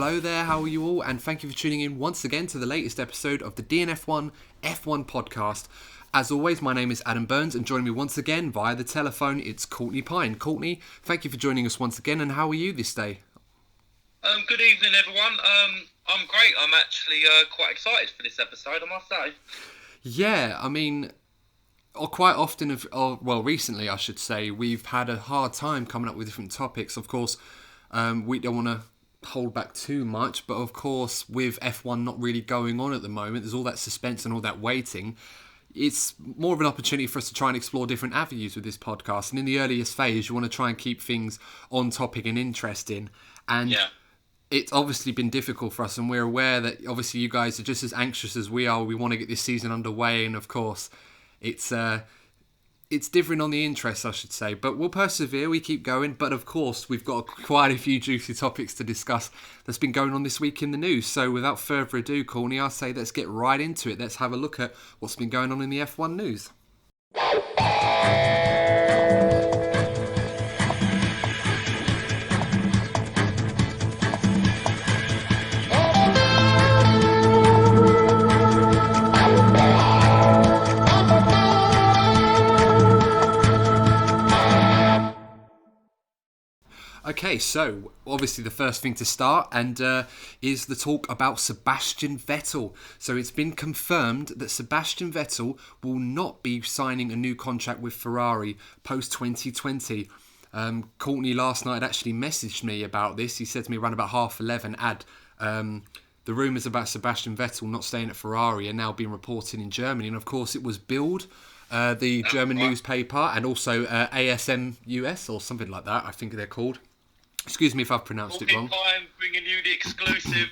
Hello there, how are you all? And thank you for tuning in once again to the latest episode of the DNF1 F1 podcast. As always, my name is Adam Burns, and joining me once again via the telephone, it's Courtney Pine. Courtney, thank you for joining us once again, and how are you this day? Good evening, everyone. I'm great. I'm actually quite excited for this episode, I must say. Yeah, I mean, quite often, recently I should say, we've had a hard time coming up with different topics. Of course, we don't want to hold back too much, but of course, with F1 not really going on at the moment, there's all that suspense and all that waiting. It's more of an opportunity for us to try and explore different avenues with this podcast. And in the earliest phase, you want to try and keep things on topic and interesting. And it's obviously been difficult for us, and we're aware that obviously you guys are just as anxious as we are. We want to get this season underway, and of course, it's different on the interest, I should say. But we'll persevere, we keep going. But of course, we've got quite a few juicy topics to discuss that's been going on this week in the news. So without further ado, Courtney, I say let's get right into it. Let's have a look at what's been going on in the F1 news. Okay, so obviously the first thing to start is the talk about Sebastian Vettel. So it's been confirmed that Sebastian Vettel will not be signing a new contract with Ferrari post-2020. Courtney last night actually messaged me about this. He said to me around about 11:30, the rumours about Sebastian Vettel not staying at Ferrari are now being reported in Germany. And of course it was Bild, the German newspaper, and also ASM US or something like that, I think they're called. Excuse me if I've pronounced it wrong. I'm bringing you the exclusive.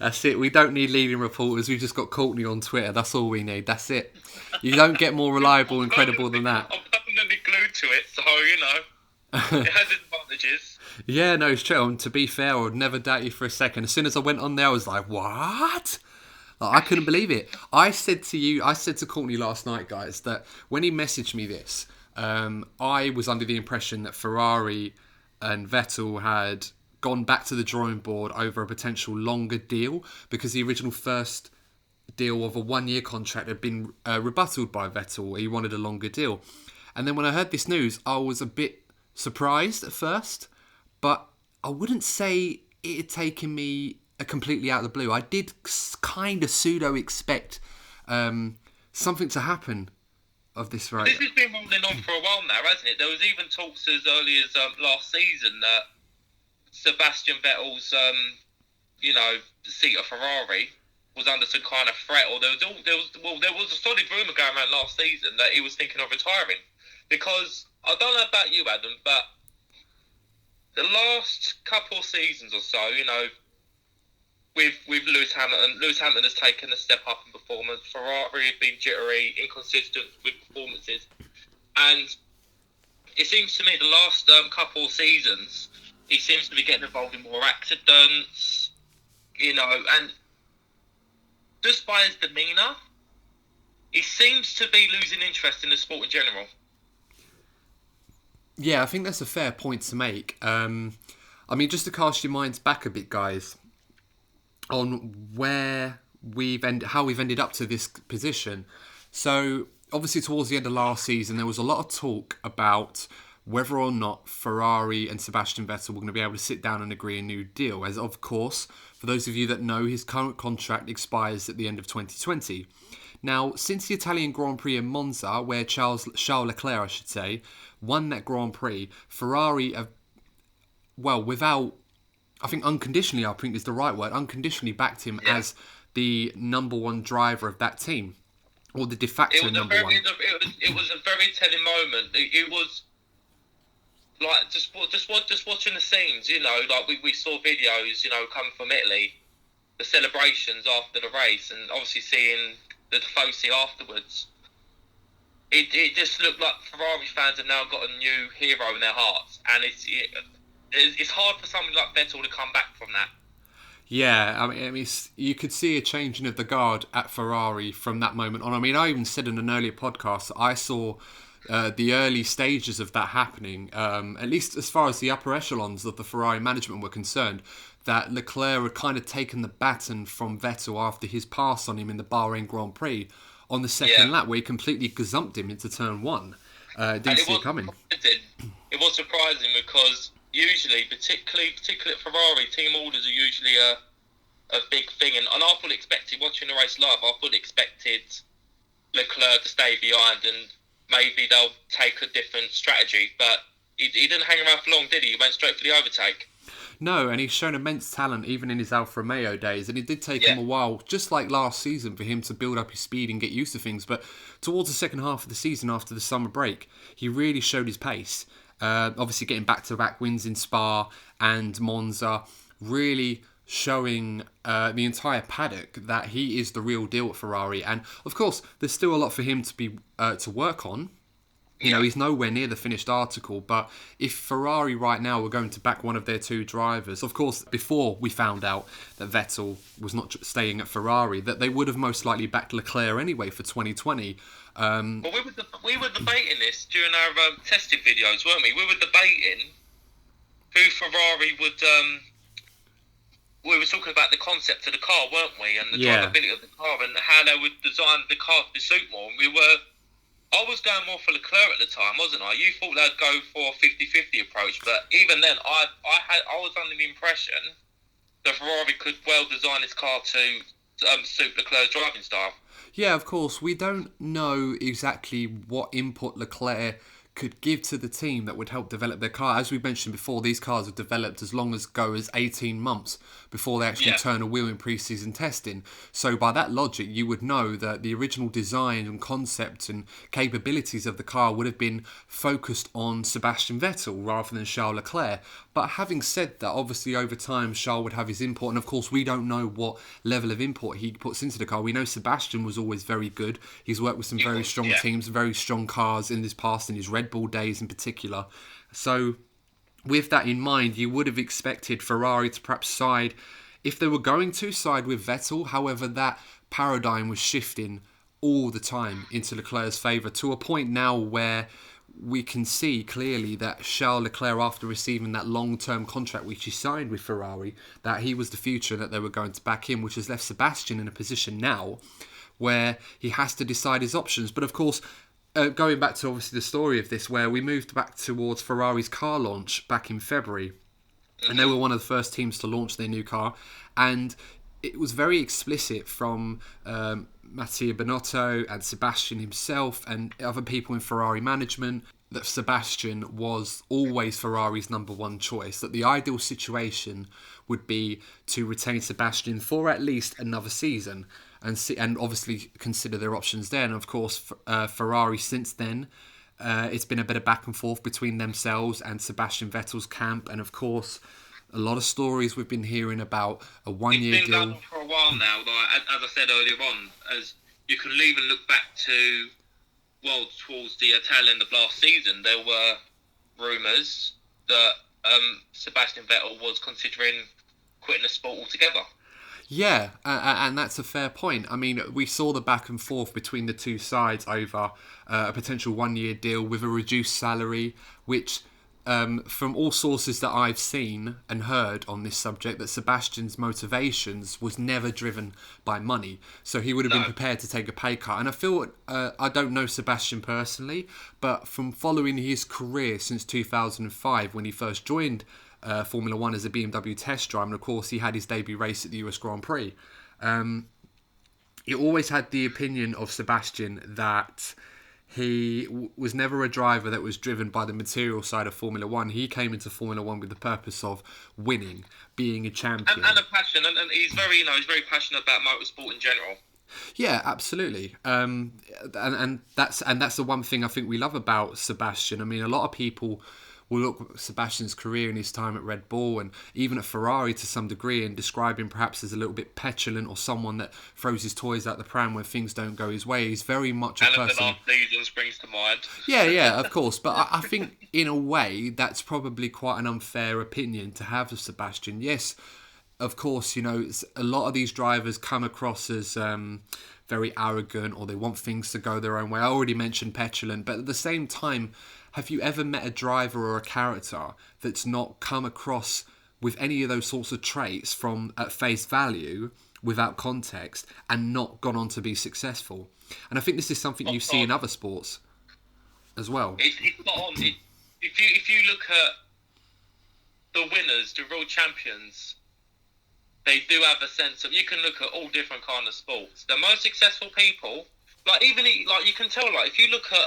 That's it. We don't need leading reporters. We've just got Courtney on Twitter. That's all we need. That's it. You don't get more reliable and credible than that. I'm permanently glued to it, so, you know, it has advantages. Yeah, no, it's true. And to be fair, I would never doubt you for a second. As soon as I went on there, I was like, what? Like, I couldn't believe it. I said to Courtney last night, guys, that when he messaged me this, I was under the impression that Ferrari and Vettel had gone back to the drawing board over a potential longer deal, because the original first deal of a 1-year contract had been rebutted by Vettel. He wanted a longer deal. And then when I heard this news, I was a bit surprised at first, but I wouldn't say it had taken me completely out of the blue. I did kind of pseudo-expect something to happen of this right. This has been rolling on for a while now, hasn't it? There was even talks as early as last season that Sebastian Vettel's, seat at Ferrari was under some kind of threat, or there was a solid rumour going around last season that he was thinking of retiring. Because I don't know about you, Adam, but the last couple of seasons or so, you know, with Lewis Hamilton has taken a step up in performance. Ferrari have been jittery, inconsistent with performances, and it seems to me the last couple of seasons he seems to be getting involved in more accidents, you know, and just by his demeanour, he seems to be losing interest in the sport in general. Yeah, I think that's a fair point to make. I mean, just to cast your minds back a bit, guys, on how we've ended up to this position. So obviously towards the end of last season there was a lot of talk about whether or not Ferrari and Sebastian Vettel were going to be able to sit down and agree a new deal, as of course, for those of you that know, his current contract expires at the end of 2020. Now, since the Italian Grand Prix in Monza, where Charles Leclerc, I should say, won that Grand Prix, Ferrari have, I think unconditionally, I think is the right word, unconditionally backed him as the number one driver of that team, or the de facto number one. It was a very telling moment. It was like just watching the scenes, you know, like we saw videos, you know, coming from Italy, the celebrations after the race, and obviously seeing the Tifosi afterwards. It just looked like Ferrari fans have now got a new hero in their hearts, and it's hard for somebody like Vettel to come back from that. Yeah, I mean, you could see a changing of the guard at Ferrari from that moment on. I mean, I even said in an earlier podcast that I saw the early stages of that happening, at least as far as the upper echelons of the Ferrari management were concerned. that Leclerc had kind of taken the baton from Vettel after his pass on him in the Bahrain Grand Prix on the second lap, where he completely gazumped him into turn one. Didn't see it coming. It was surprising because usually, particularly at Ferrari, team orders are usually a big thing. And I fully expected, watching the race live, I fully expected Leclerc to stay behind and maybe they'll take a different strategy. But he didn't hang around for long, did he? He went straight for the overtake. No, and he's shown immense talent even in his Alfa Romeo days, and it did take him a while, just like last season, for him to build up his speed and get used to things. But towards the second half of the season, after the summer break, he really showed his pace. Obviously getting back-to-back wins in Spa and Monza, really showing the entire paddock that he is the real deal at Ferrari. And of course, there's still a lot for him to work on. You know, he's nowhere near the finished article, but if Ferrari right now were going to back one of their two drivers, of course, before we found out that Vettel was not staying at Ferrari, that they would have most likely backed Leclerc anyway for 2020. Well, we were debating this during our testing videos, weren't we? We were debating who Ferrari would... we were talking about the concept of the car, weren't we? And the drivability of the car and how they would design the car to suit more. And I was going more for Leclerc at the time, wasn't I? You thought they'd go for a 50-50 approach, but even then, I was under the impression that Ferrari could well design this car to suit Leclerc's driving style. Yeah, of course. We don't know exactly what input Leclerc could give to the team that would help develop their car. As we mentioned before, these cars have developed as long as 18 months before they actually turn a wheel in pre-season testing. So by that logic, you would know that the original design and concept and capabilities of the car would have been focused on Sebastian Vettel rather than Charles Leclerc. But having said that, obviously over time Charles would have his input, and of course we don't know what level of input he puts into the car. We know Sebastian was always very good. He's worked with some very strong teams, very strong cars in his past, in his Red Bull days in particular. So with that in mind, you would have expected Ferrari to perhaps side, if they were going to side with Vettel. However, that paradigm was shifting all the time into Leclerc's favour, to a point now where we can see clearly that Charles Leclerc, after receiving that long-term contract which he signed with Ferrari, that he was the future, that they were going to back him, which has left Sebastian in a position now where he has to decide his options. But of course, going back to obviously the story of this, where we moved back towards Ferrari's car launch back in February, and they were one of the first teams to launch their new car, and it was very explicit from Mattia Binotto and Sebastian himself and other people in Ferrari management that Sebastian was always Ferrari's number one choice, that the ideal situation would be to retain Sebastian for at least another season and obviously consider their options there. And of course, Ferrari since then, it's been a bit of back and forth between themselves and Sebastian Vettel's camp, and of course a lot of stories we've been hearing about a one-year deal. It's been going on for a while now, like, as I said earlier on, as you can even look back to, well, towards the tail end of last season, there were rumours that Sebastian Vettel was considering quitting the sport altogether. Yeah, and that's a fair point. I mean, we saw the back and forth between the two sides over a potential one-year deal with a reduced salary, which... from all sources that I've seen and heard on this subject, that Sebastian's motivations was never driven by money. So he would have been prepared to take a pay cut. And I feel, I don't know Sebastian personally, but from following his career since 2005, when he first joined Formula One as a BMW test driver, and of course he had his debut race at the US Grand Prix, he always had the opinion of Sebastian that he was never a driver that was driven by the material side of Formula One. He came into Formula One with the purpose of winning, being a champion, and a passion. And he's very, he's very passionate about motorsport in general. Yeah, absolutely. And that's the one thing I think we love about Sebastian. I mean, a lot of people will look at Sebastian's career and his time at Red Bull and even at Ferrari to some degree and describe him perhaps as a little bit petulant or someone that throws his toys out the pram when things don't go his way. He's very much a person... And the last season springs to mind. Yeah, of course. But I think in a way that's probably quite an unfair opinion to have of Sebastian. Yes, of course, a lot of these drivers come across as... very arrogant, or they want things to go their own way. I already mentioned petulant, but at the same time, have you ever met a driver or a character that's not come across with any of those sorts of traits from at face value without context and not gone on to be successful. And I think this is something you see in other sports as well. It's not on. If you look at the winners, the real champions, they do have a sense of. You can look at all different kind of sports. The most successful people, you can tell, if you look at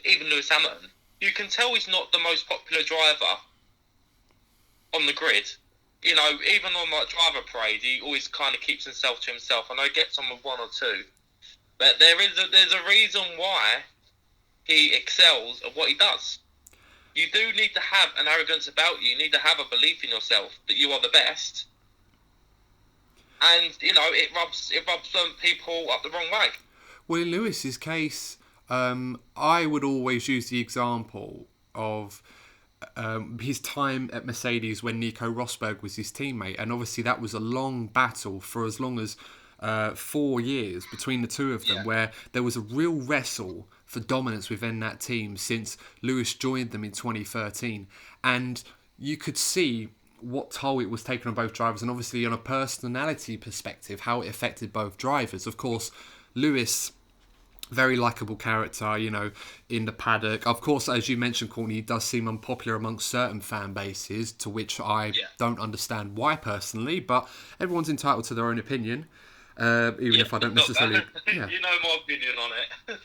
even Lewis Hamilton, you can tell he's not the most popular driver on the grid. You know, even on driver parade, he always kind of keeps himself to himself. I know he gets on with one or two, but there's a reason why he excels at what he does. You do need to have an arrogance about you. You need to have a belief in yourself that you are the best. And, you know, it rubs people up the wrong way. Well, in Lewis's case, I would always use the example of his time at Mercedes when Nico Rosberg was his teammate. And obviously that was a long battle for as long as 4 years between the two of them, where there was a real wrestle for dominance within that team since Lewis joined them in 2013. And you could see what toll it was taking on both drivers, and obviously on a personality perspective, how it affected both drivers. Of course, Lewis, very likeable character, you know, in the paddock. Of course, as you mentioned, Courtney, he does seem unpopular amongst certain fan bases, to which I don't understand why personally, but everyone's entitled to their own opinion, even if I don't necessarily... Yeah. You know my opinion on it.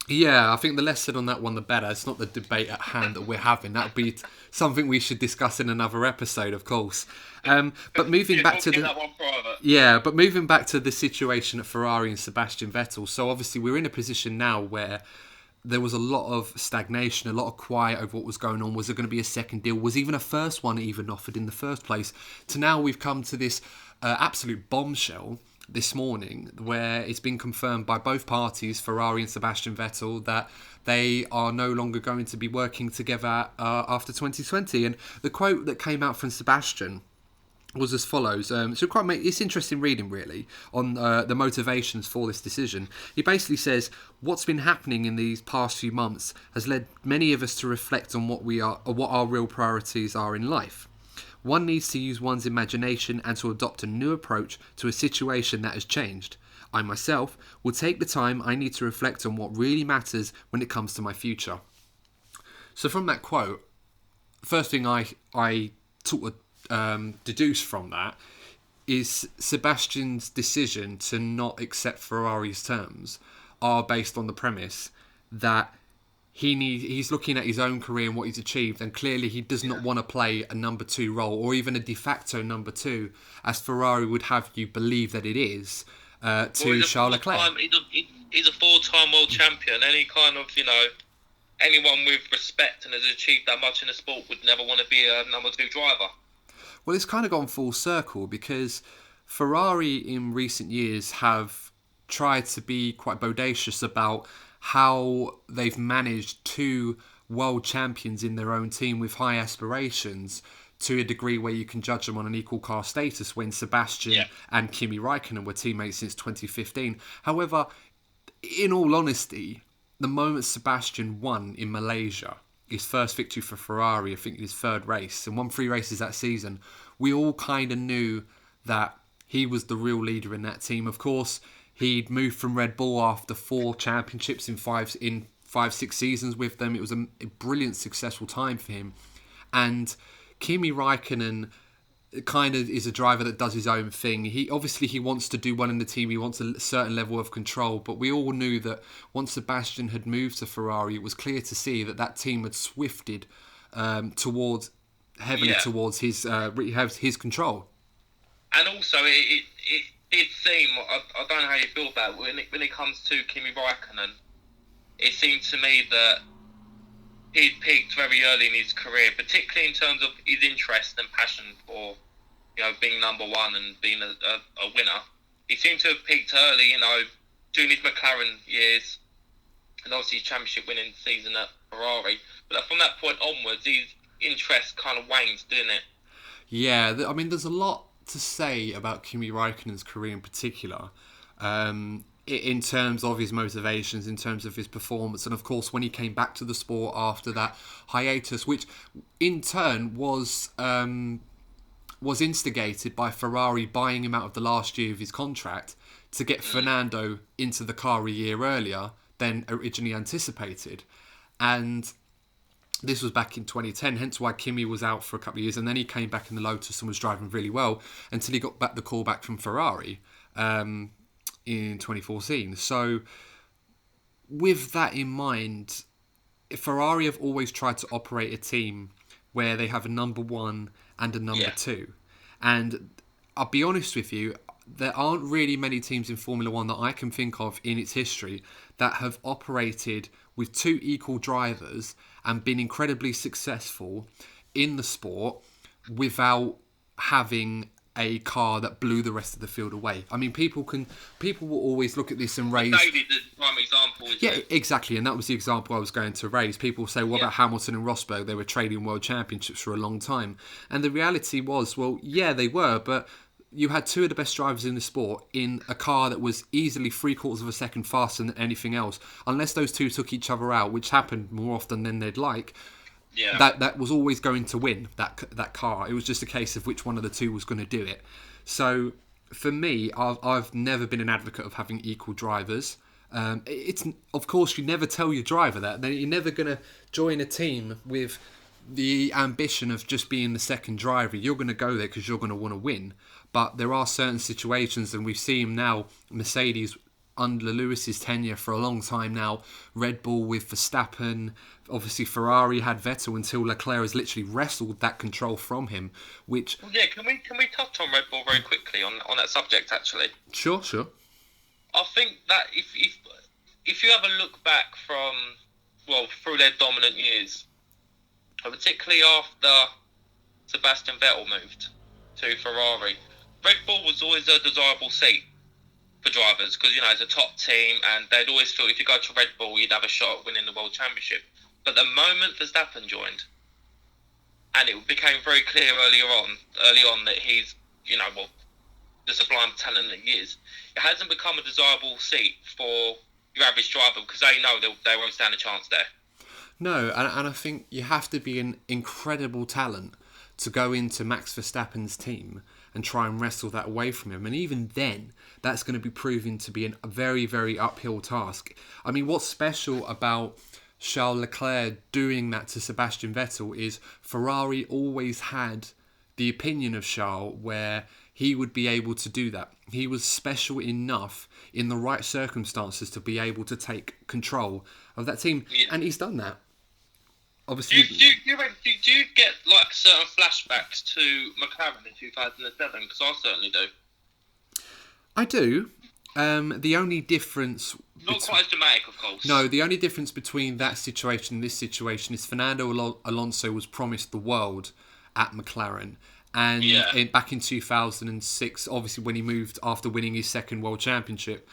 Yeah, I think the less said on that one, the better. It's not the debate at hand that we're having. That would be something we should discuss in another episode, of course. But moving back to but moving back to the situation at Ferrari and Sebastian Vettel. So obviously we're in a position now where there was a lot of stagnation, a lot of quiet over what was going on. Was there going to be a second deal? Was even a first one even offered in the first place? To now we've come to this absolute bombshell this morning, where it's been confirmed by both parties, Ferrari and Sebastian Vettel, that they are no longer going to be working together after 2020. And the quote that came out from Sebastian was as follows. It's interesting reading, really, on the motivations for this decision. He basically says, what's been happening in these past few months has led many of us to reflect on what our real priorities are in life. One needs to use one's imagination and to adopt a new approach to a situation that has changed. I myself will take the time I need to reflect on what really matters when it comes to my future. So from that quote, first thing I deduce from that is Sebastian's decision to not accept Ferrari's terms are based on the premise that he's looking at his own career and what he's achieved, and clearly he does not want to play a number two role, or even a de facto number two, as Ferrari would have you believe that it is, to Charles Leclerc. He's a four-time world champion. Any kind of, anyone with respect and has achieved that much in the sport would never want to be a number two driver. Well, it's kind of gone full circle, because Ferrari in recent years have tried to be quite bodacious about how they've managed two world champions in their own team with high aspirations to a degree where you can judge them on an equal car status, when Sebastian and Kimi Räikkönen were teammates since 2015. However, in all honesty, the moment Sebastian won in Malaysia, his first victory for Ferrari, I think his third race, and won 3 races that season, we all kind of knew that he was the real leader in that team. Of course, he'd moved from Red Bull after 4 championships in 5-6 seasons with them. It was a brilliant, successful time for him. And Kimi Räikkönen kind of is a driver that does his own thing. He wants to do well in the team. He wants a certain level of control. But we all knew that once Sebastian had moved to Ferrari, it was clear to see that team had swifted towards his control. And also, it did seem, I don't know how you feel about it, when it comes to Kimi Räikkönen, it seemed to me that he'd peaked very early in his career, particularly in terms of his interest and passion for, being number one and being a winner. He seemed to have peaked early, during his McLaren years, and obviously his championship winning season at Ferrari. But from that point onwards, his interest kind of wanes, didn't it? Yeah, there's a lot to say about Kimi Räikkönen's career in particular, in terms of his motivations, in terms of his performance, and of course when he came back to the sport after that hiatus, which in turn was was instigated by Ferrari buying him out of the last year of his contract to get Fernando into the car a year earlier than originally anticipated. And this was back in 2010, hence why Kimi was out for a couple of years, and then he came back in the Lotus and was driving really well until he got back the call back from Ferrari in 2014. So with that in mind, Ferrari have always tried to operate a team where they have a number one and a number two. And I'll be honest with you, there aren't really many teams in Formula One that I can think of in its history that have operated with two equal drivers and been incredibly successful in the sport without having a car that blew the rest of the field away. I mean, people will always look at this and raise... David, the prime example. Exactly, and that was the example I was going to raise. People say, what about Hamilton and Rosberg? They were trading world championships for a long time. And the reality was, well, yeah, they were, but you had two of the best drivers in the sport in a car that was easily 3/4 of a second faster than anything else. Unless those two took each other out, which happened more often than they'd like, that was always going to win, that car. It was just a case of which one of the two was going to do it. So for me, I've never been an advocate of having equal drivers. It's, of course, you never tell your driver that. You're never going to join a team with the ambition of just being the second driver. You're going to go there because you're going to want to win. But there are certain situations, and we've seen now Mercedes under Lewis's tenure for a long time now, Red Bull with Verstappen, obviously Ferrari had Vettel until Leclerc has literally wrestled that control from him, which... Yeah, can we touch on Red Bull very quickly on that subject, actually? Sure. I think that if you have a look back from, well, through their dominant years, particularly after Sebastian Vettel moved to Ferrari, Red Bull was always a desirable seat for drivers because, you know, it's a top team and they'd always feel if you go to Red Bull, you'd have a shot at winning the World Championship. But the moment Verstappen joined, and it became very clear early on that he's, you know, well, the sublime talent that he is, it hasn't become a desirable seat for your average driver because they know they won't stand a chance there. No, and I think you have to be an incredible talent to go into Max Verstappen's team and try and wrestle that away from him. And even then, that's going to be proving to be a very, very uphill task. I mean, what's special about Charles Leclerc doing that to Sebastian Vettel is Ferrari always had the opinion of Charles where he would be able to do that. He was special enough in the right circumstances to be able to take control of that team. Yeah. And he's done that. Obviously, do you get like certain flashbacks to McLaren in 2007? Because I certainly do. I do. The only difference... Not quite as dramatic, of course. No, the only difference between that situation and this situation is Fernando Alonso was promised the world at McLaren. And back in 2006, obviously when he moved after winning his second world championship.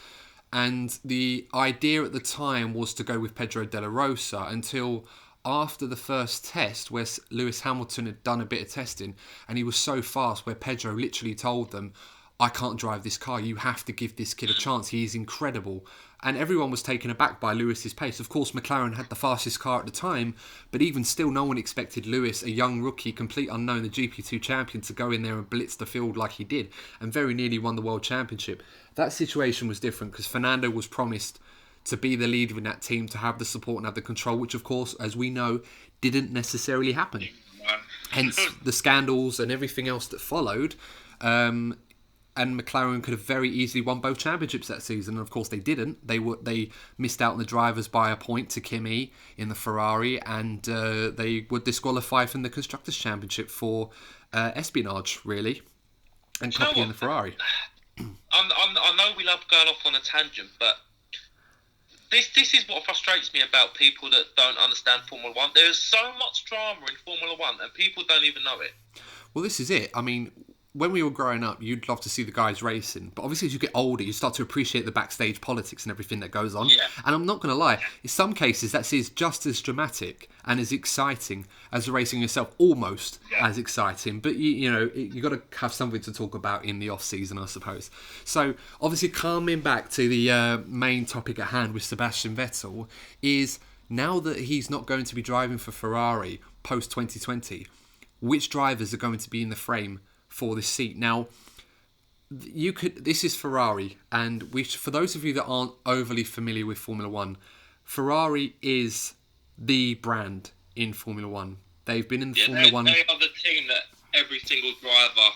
And the idea at the time was to go with Pedro de la Rosa until... after the first test where Lewis Hamilton had done a bit of testing and he was so fast where Pedro literally told them, I can't drive this car, you have to give this kid a chance, he is incredible. And everyone was taken aback by Lewis's pace. Of course, McLaren had the fastest car at the time, but even still no one expected Lewis, a young rookie, complete unknown, the GP2 champion, to go in there and blitz the field like he did and very nearly won the World Championship. That situation was different because Fernando was promised to be the leader in that team, to have the support and have the control, which of course, as we know, didn't necessarily happen. Hence the scandals and everything else that followed. And McLaren could have very easily won both championships that season, and of course they didn't. They missed out on the drivers by a point to Kimi in the Ferrari, and they were disqualified from the Constructors' Championship for espionage, really, and copying the Ferrari. I know we love going off on a tangent, but This is what frustrates me about people that don't understand Formula 1. There is so much drama in Formula 1 and people don't even know it. Well, this is it. I mean, when we were growing up, you'd love to see the guys racing. But obviously, as you get older, you start to appreciate the backstage politics and everything that goes on. Yeah. And I'm not going to lie, in some cases, that is just as dramatic and as exciting as the racing itself. Almost as exciting. But, you know, you got to have something to talk about in the off-season, I suppose. So, obviously, coming back to the main topic at hand with Sebastian Vettel is, now that he's not going to be driving for Ferrari post-2020, which drivers are going to be in the frame for this seat. Now, this is Ferrari, and for those of you that aren't overly familiar with Formula One, Ferrari is the brand in Formula One. They've been in Formula One. They are the team that every single driver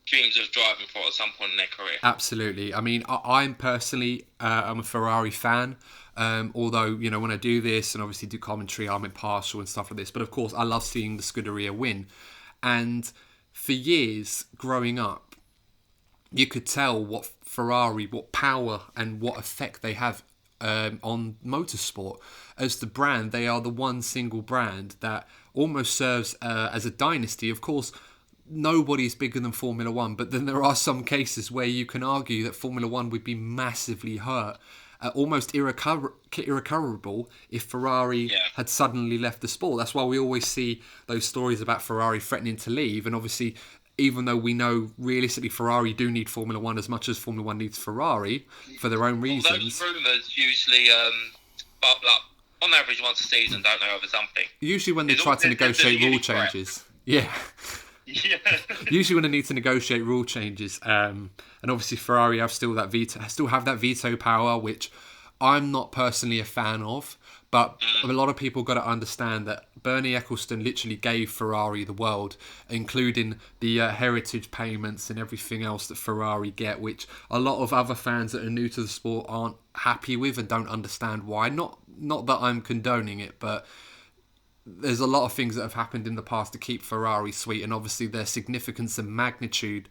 dreams of driving for at some point in their career. Absolutely. I mean, I'm personally, I'm a Ferrari fan. Although, when I do this and obviously do commentary, I'm impartial and stuff like this. But of course, I love seeing the Scuderia win. And for years growing up, you could tell what power and what effect they have on motorsport. As the brand, they are the one single brand that almost serves as a dynasty. Of course, nobody's bigger than Formula One, but then there are some cases where you can argue that Formula One would be massively hurt, almost irrecoverable if Ferrari had suddenly left the sport. That's why we always see those stories about Ferrari threatening to leave, and obviously, even though we know realistically Ferrari do need Formula One as much as Formula One needs Ferrari for their own reasons. Those rumours usually bubble up on average once a season, don't they, over something? Usually when they try to negotiate rule changes. Yeah. Usually when they need to negotiate rule changes. And obviously Ferrari still have that veto power, which I'm not personally a fan of. But a lot of people got to understand that Bernie Ecclestone literally gave Ferrari the world, including the heritage payments and everything else that Ferrari get, which a lot of other fans that are new to the sport aren't happy with and don't understand why. Not that I'm condoning it, but there's a lot of things that have happened in the past to keep Ferrari sweet, and obviously their significance and magnitude,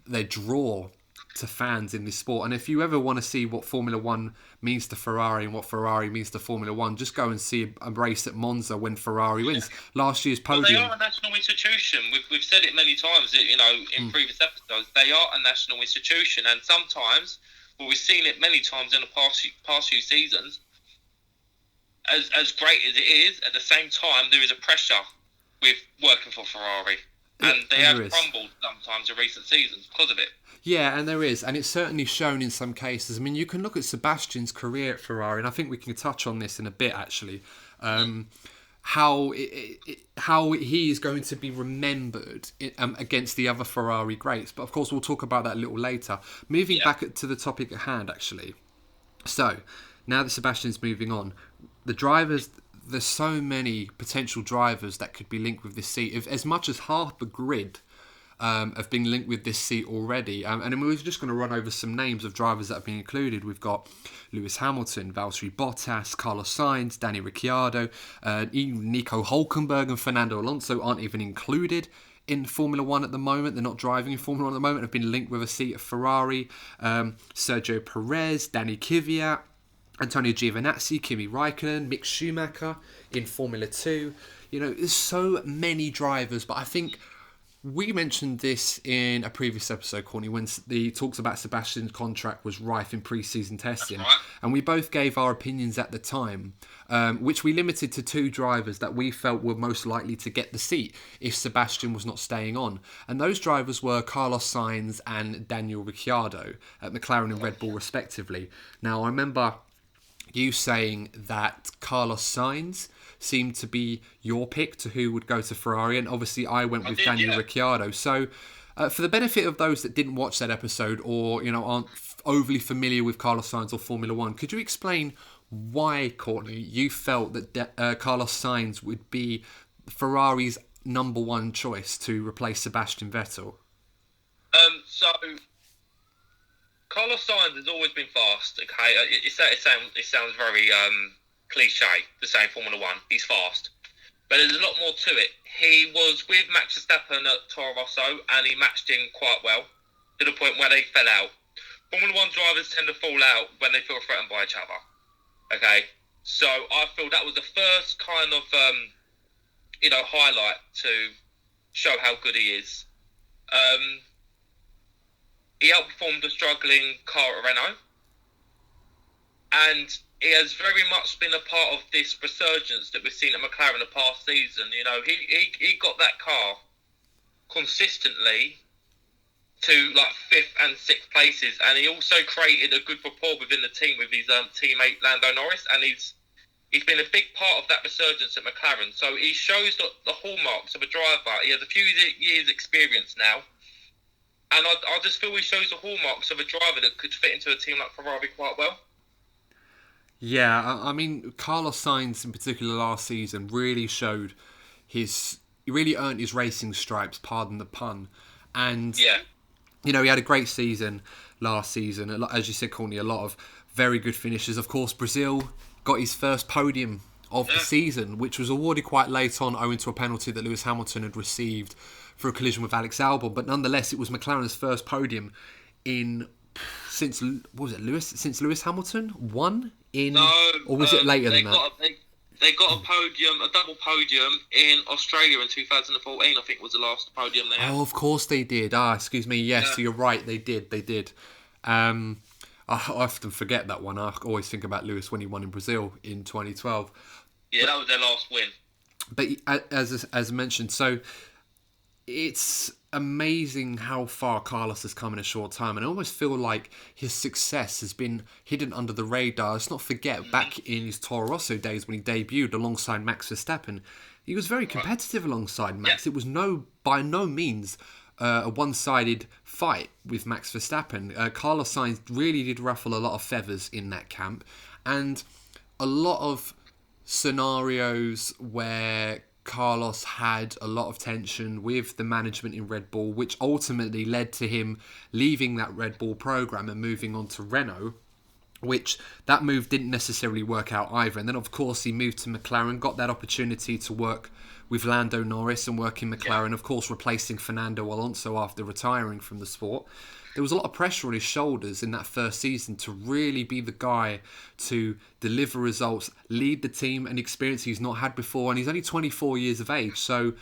their draw to fans in this sport. And if you ever want to see what Formula One means to Ferrari and what Ferrari means to Formula One, just go and see a race at Monza when Ferrari wins. Last year's podium. Well, they are a national institution. We've said it many times, in previous episodes. They are a national institution, and sometimes, we've seen it many times in the past few seasons. As great as it is, at the same time, there is a pressure with working for Ferrari. And they have crumbled sometimes in recent seasons because of it. Yeah, and there is. And it's certainly shown in some cases. I mean, you can look at Sebastian's career at Ferrari, and I think we can touch on this in a bit, actually. How he is going to be remembered against the other Ferrari greats. But, of course, we'll talk about that a little later. Moving back to the topic at hand, actually. So, now that Sebastian's moving on, the drivers, there's so many potential drivers that could be linked with this seat. If as much as half the grid have been linked with this seat already. And then we're just going to run over some names of drivers that have been included. We've got Lewis Hamilton, Valtteri Bottas, Carlos Sainz, Danny Ricciardo, Nico Hülkenberg and Fernando Alonso aren't even included in Formula One at the moment. They're not driving in Formula One at the moment. Have been linked with a seat at Ferrari. Sergio Perez, Danny Kvyat, Antonio Giovinazzi, Kimi Raikkonen, Mick Schumacher in Formula 2. There's so many drivers, but I think we mentioned this in a previous episode, Courtney, when the talks about Sebastian's contract was rife in pre-season testing. Right. And we both gave our opinions at the time, which we limited to two drivers that we felt were most likely to get the seat if Sebastian was not staying on. And those drivers were Carlos Sainz and Daniel Ricciardo at McLaren and Red Bull, respectively. Now, I remember you saying that Carlos Sainz seemed to be your pick to who would go to Ferrari, and obviously I went with Daniel Ricciardo. So for the benefit of those that didn't watch that episode or aren't overly familiar with Carlos Sainz or Formula One, could you explain why, Courtney, you felt that Carlos Sainz would be Ferrari's number one choice to replace Sebastian Vettel? So Carlos Sainz has always been fast. Okay, it sounds very cliche to say Formula One. He's fast, but there's a lot more to it. He was with Max Verstappen at Toro Rosso, and he matched him quite well to the point where they fell out. Formula One drivers tend to fall out when they feel threatened by each other. Okay, so I feel that was the first kind of highlight to show how good he is. He outperformed the struggling car at Renault, and he has very much been a part of this resurgence that we've seen at McLaren the past season. He got that car consistently to like 5th and 6th places, and he also created a good rapport within the team with his teammate Lando Norris, and he's He's been a big part of that resurgence at McLaren. So he shows the hallmarks of a driver. He has a few years' experience now. And I just feel he shows the hallmarks of a driver that could fit into a team like Ferrari quite well. Yeah, I mean, Carlos Sainz in particular last season really showed he really earned his racing stripes, pardon the pun. And, Yeah. he had a great season last season. As you said, Courtney, a lot of very good finishes. Of course, Brazil got his first podium of the season, which was awarded quite late on owing to a penalty that Lewis Hamilton had received for a collision with Alex Albon. But nonetheless, it was McLaren's first podium since Lewis Hamilton won in, or was it later than that? They got a double podium in Australia in 2014. I think was the last podium they had. Oh, of course they did. Excuse me. Yes, You're right. They did. I often forget that one. I always think about Lewis when he won in Brazil in 2012. Yeah, that was their last win. But as mentioned, so it's amazing how far Carlos has come in a short time, and I almost feel like his success has been hidden under the radar. Let's not forget, back in his Toro Rosso days when he debuted alongside Max Verstappen, he was very competitive alongside Max. It was by no means a one-sided fight with Max Verstappen. Carlos Sainz really did ruffle a lot of feathers in that camp, and a lot of scenarios where Carlos had a lot of tension with the management in Red Bull, which ultimately led to him leaving that Red Bull program and moving on to Renault, which that move didn't necessarily work out either. And then, of course, he moved to McLaren, got that opportunity to work with Lando Norris and work in McLaren, of course, replacing Fernando Alonso after retiring from the sport. There was a lot of pressure on his shoulders in that first season to really be the guy to deliver results, lead the team, an experience he's not had before. And he's only 24 years of age. So,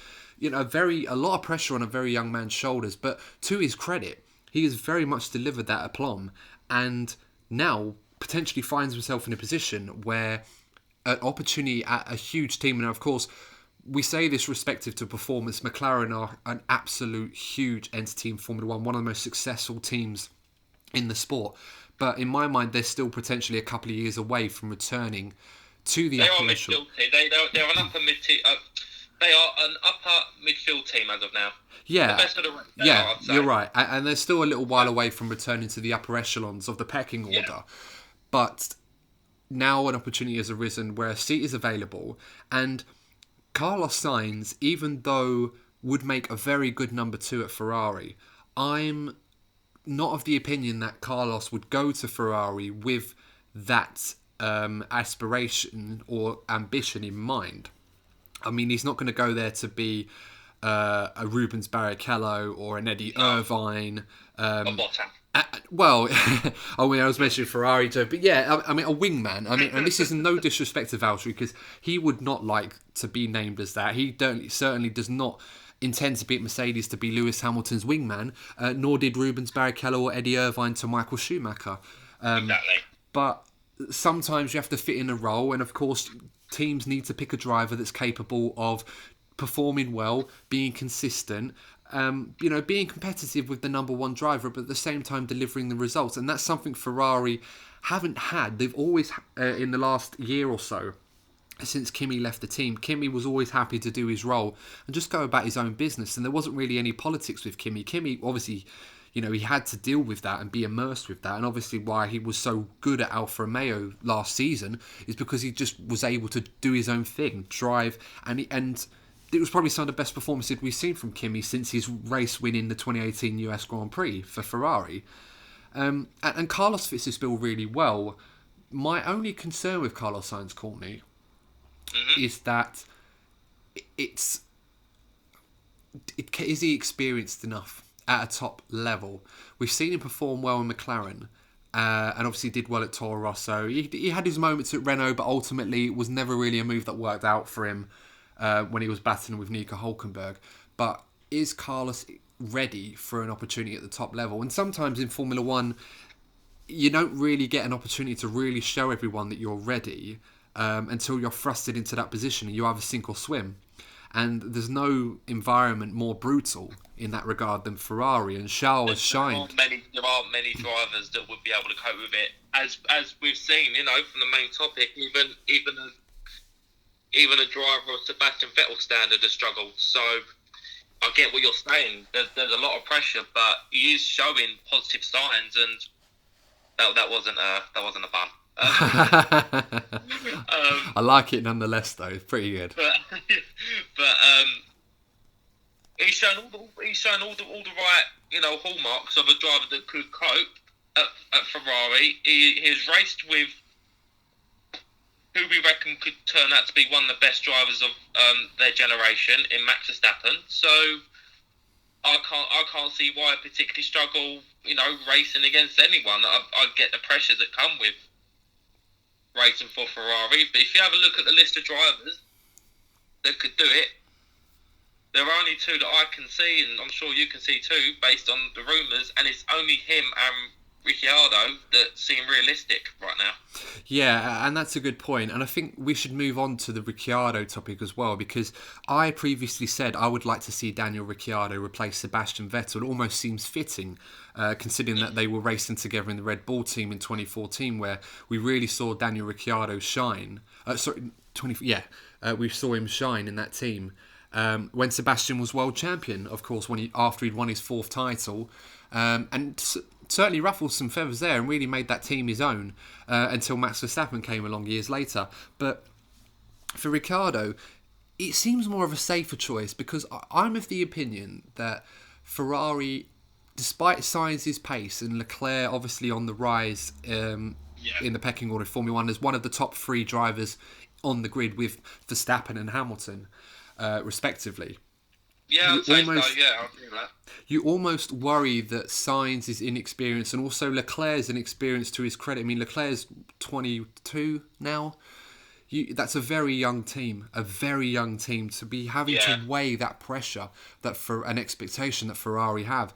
a lot of pressure on a very young man's shoulders. But to his credit, he has very much delivered that aplomb. And now potentially finds himself in a position where an opportunity at a huge team, and of course, we say this respective to performance, McLaren are an absolute huge entity in Formula One, one of the most successful teams in the sport. But in my mind, they're still potentially a couple of years away from returning to the upper echelon. They're an upper mid team. They are an upper midfield team as of now. Yeah, the best of the rest, you're right. And they're still a little while away from returning to the upper echelons of the pecking order. Yeah. But now an opportunity has arisen where a seat is available, and Carlos Sainz, even though would make a very good number 2 at Ferrari, I'm not of the opinion that Carlos would go to Ferrari with that aspiration or ambition in mind. I mean, he's not going to go there to be a Rubens Barrichello or an Eddie Irvine. Well, I was mentioning Ferrari too, but yeah, I mean, a wingman. I mean, and this is no disrespect to Valtteri, because he would not like to be named as that. He certainly does not intend to be at Mercedes to be Lewis Hamilton's wingman, nor did Rubens Barrichello or Eddie Irvine to Michael Schumacher. Exactly. But sometimes you have to fit in a role, and of course, teams need to pick a driver that's capable of performing well, being consistent, being competitive with the number 1 driver, but at the same time delivering the results. And that's something Ferrari haven't had. They've always, in the last year or so, since Kimi left the team, Kimi was always happy to do his role and just go about his own business. And there wasn't really any politics with Kimi. Kimi, obviously, he had to deal with that and be immersed with that. And obviously why he was so good at Alfa Romeo last season is because he just was able to do his own thing, drive, and it was probably some of the best performances we've seen from Kimi since his race win in the 2018 US Grand Prix for Ferrari. And Carlos fits this bill really well. My only concern with Carlos Sainz, Courtney, is that is he experienced enough at a top level? We've seen him perform well in McLaren, and obviously did well at Toro Rosso. He had his moments at Renault, but ultimately it was never really a move that worked out for him when he was battling with Nico Hülkenberg. But is Carlos ready for an opportunity at the top level? And sometimes in Formula One, you don't really get an opportunity to really show everyone that you're ready until you're thrusted into that position and you either sink or swim. And there's no environment more brutal in that regard than Ferrari, and Charles has shined. There aren't many drivers that would be able to cope with it, as we've seen, from the main topic, even even a driver of Sebastian Vettel standard has struggled. So I get what you're saying. There's a lot of pressure, but he is showing positive signs, and that wasn't a pun. I like it nonetheless, though. It's pretty good. But he's shown all the right hallmarks of a driver that could cope at Ferrari. He has raced with who we reckon could turn out to be one of the best drivers of their generation in Max Verstappen. So I can't see why I particularly struggle, racing against anyone. I get the pressures that come with racing for Ferrari, but if you have a look at the list of drivers that could do it, there are only two that I can see, and I'm sure you can see too, based on the rumours, and it's only him and Ricciardo that seem realistic right now. Yeah, and that's a good point. And I think we should move on to the Ricciardo topic as well, because I previously said I would like to see Daniel Ricciardo replace Sebastian Vettel. It almost seems fitting, considering that they were racing together in the Red Bull team in 2014, where we really saw Daniel Ricciardo shine. We saw him shine in that team. When Sebastian was world champion, of course, after he'd won his 4th title, and certainly ruffled some feathers there and really made that team his own until Max Verstappen came along years later. But for Ricciardo, it seems more of a safer choice, because I'm of the opinion that Ferrari, despite Sainz's pace and Leclerc obviously on the rise in the pecking order of Formula 1 as one of the top 3 drivers on the grid with Verstappen and Hamilton, respectively. Yeah, I'd say so. Yeah, I'll do that. You almost worry that Sainz is inexperienced, and also Leclerc's inexperienced to his credit. I mean, Leclerc's 22 now. That's a very young team to be having to weigh that pressure for an expectation that Ferrari have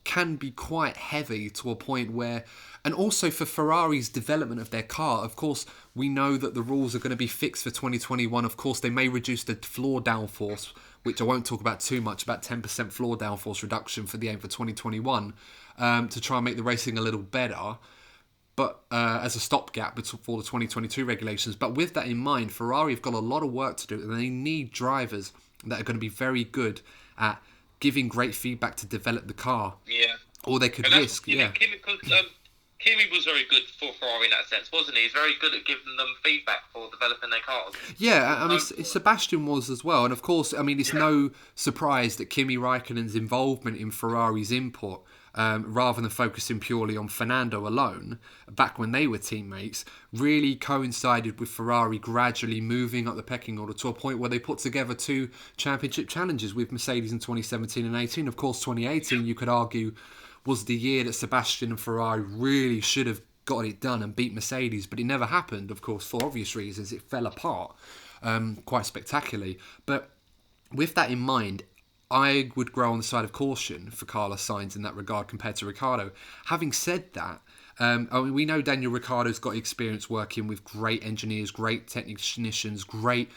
can be quite heavy to a point where, and also for Ferrari's development of their car, of course, we know that the rules are going to be fixed for 2021. Of course, they may reduce the floor downforce, which I won't talk about too much, about 10% floor downforce reduction for the aim for 2021 to try and make the racing a little better. But as a stopgap for the 2022 regulations. But with that in mind, Ferrari have got a lot of work to do, and they need drivers that are going to be very good at giving great feedback to develop the car. Yeah. Or they could risk, Kimi was very good for Ferrari in that sense, wasn't he? He's very good at giving them feedback for developing their cars. Yeah, I mean, Sebastian was as well. And of course, I mean, it's no surprise that Kimi Raikkonen's involvement in Ferrari's input, rather than focusing purely on Fernando alone, back when they were teammates, really coincided with Ferrari gradually moving up the pecking order to a point where they put together 2 championship challenges with Mercedes in 2017 and 18. Of course, 2018, you could argue, was the year that Sebastian and Ferrari really should have got it done and beat Mercedes, but it never happened, of course, for obvious reasons. It fell apart quite spectacularly. But with that in mind, I would grow on the side of caution for Carlos Sainz in that regard compared to Ricciardo. Having said that, we know Daniel Ricciardo's got experience working with great engineers, great technicians, great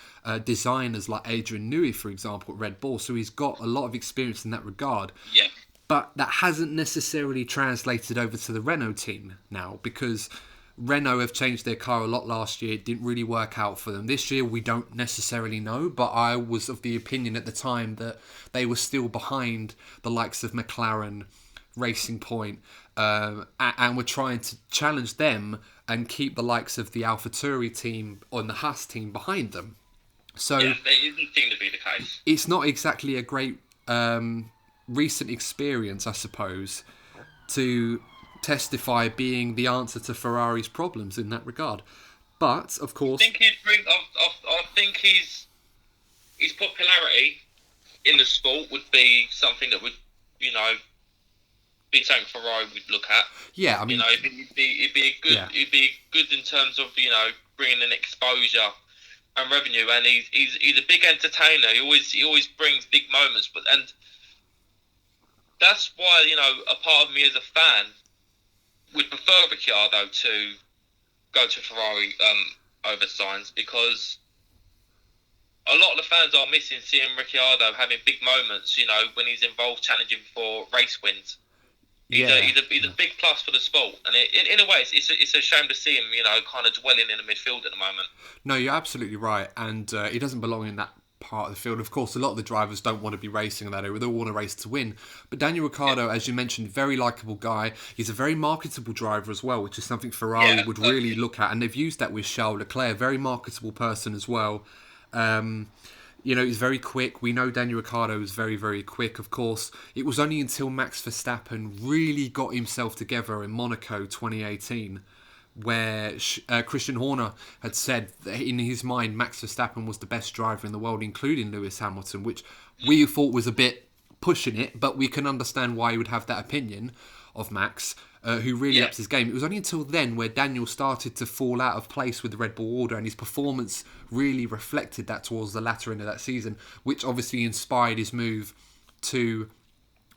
designers like Adrian Newey, for example, at Red Bull. So he's got a lot of experience in that regard. Yeah. But that hasn't necessarily translated over to the Renault team now, because Renault have changed their car a lot last year. It didn't really work out for them. This year, we don't necessarily know, but I was of the opinion at the time that they were still behind the likes of McLaren, Racing Point, and were trying to challenge them and keep the likes of the AlphaTauri team or the Haas team behind them. So yeah, it didn't seem to be the case. It's not exactly a great recent experience, I suppose, to testify being the answer to Ferrari's problems in that regard. But of course, I think his popularity in the sport would be something that would, be something Ferrari would look at. Yeah, I mean, it'd be good in terms of bringing in exposure and revenue. And he's a big entertainer. He always brings big moments, and that's why a part of me as a fan would prefer Ricciardo to go to Ferrari over Sainz, because a lot of the fans are missing seeing Ricciardo having big moments, when he's involved challenging for race wins. He's a big plus for the sport, and in a way, it's a shame to see him, kind of dwelling in the midfield at the moment. No, you're absolutely right, and he doesn't belong in that part of the field. Of course, a lot of the drivers don't want to be racing in that area; they all want to race to win. But Daniel Ricciardo, as you mentioned, very likeable guy. He's a very marketable driver as well, which is something Ferrari would really look at, and they've used that with Charles Leclerc, very marketable person as well. He's very quick. We know Daniel Ricciardo is very, very quick, of course. It was only until Max Verstappen really got himself together in Monaco 2018 where Christian Horner had said that in his mind Max Verstappen was the best driver in the world, including Lewis Hamilton, which we thought was a bit pushing it, but we can understand why he would have that opinion of Max, who really ups his game. It was only until then where Daniel started to fall out of place with the Red Bull order, and his performance really reflected that towards the latter end of that season, which obviously inspired his move to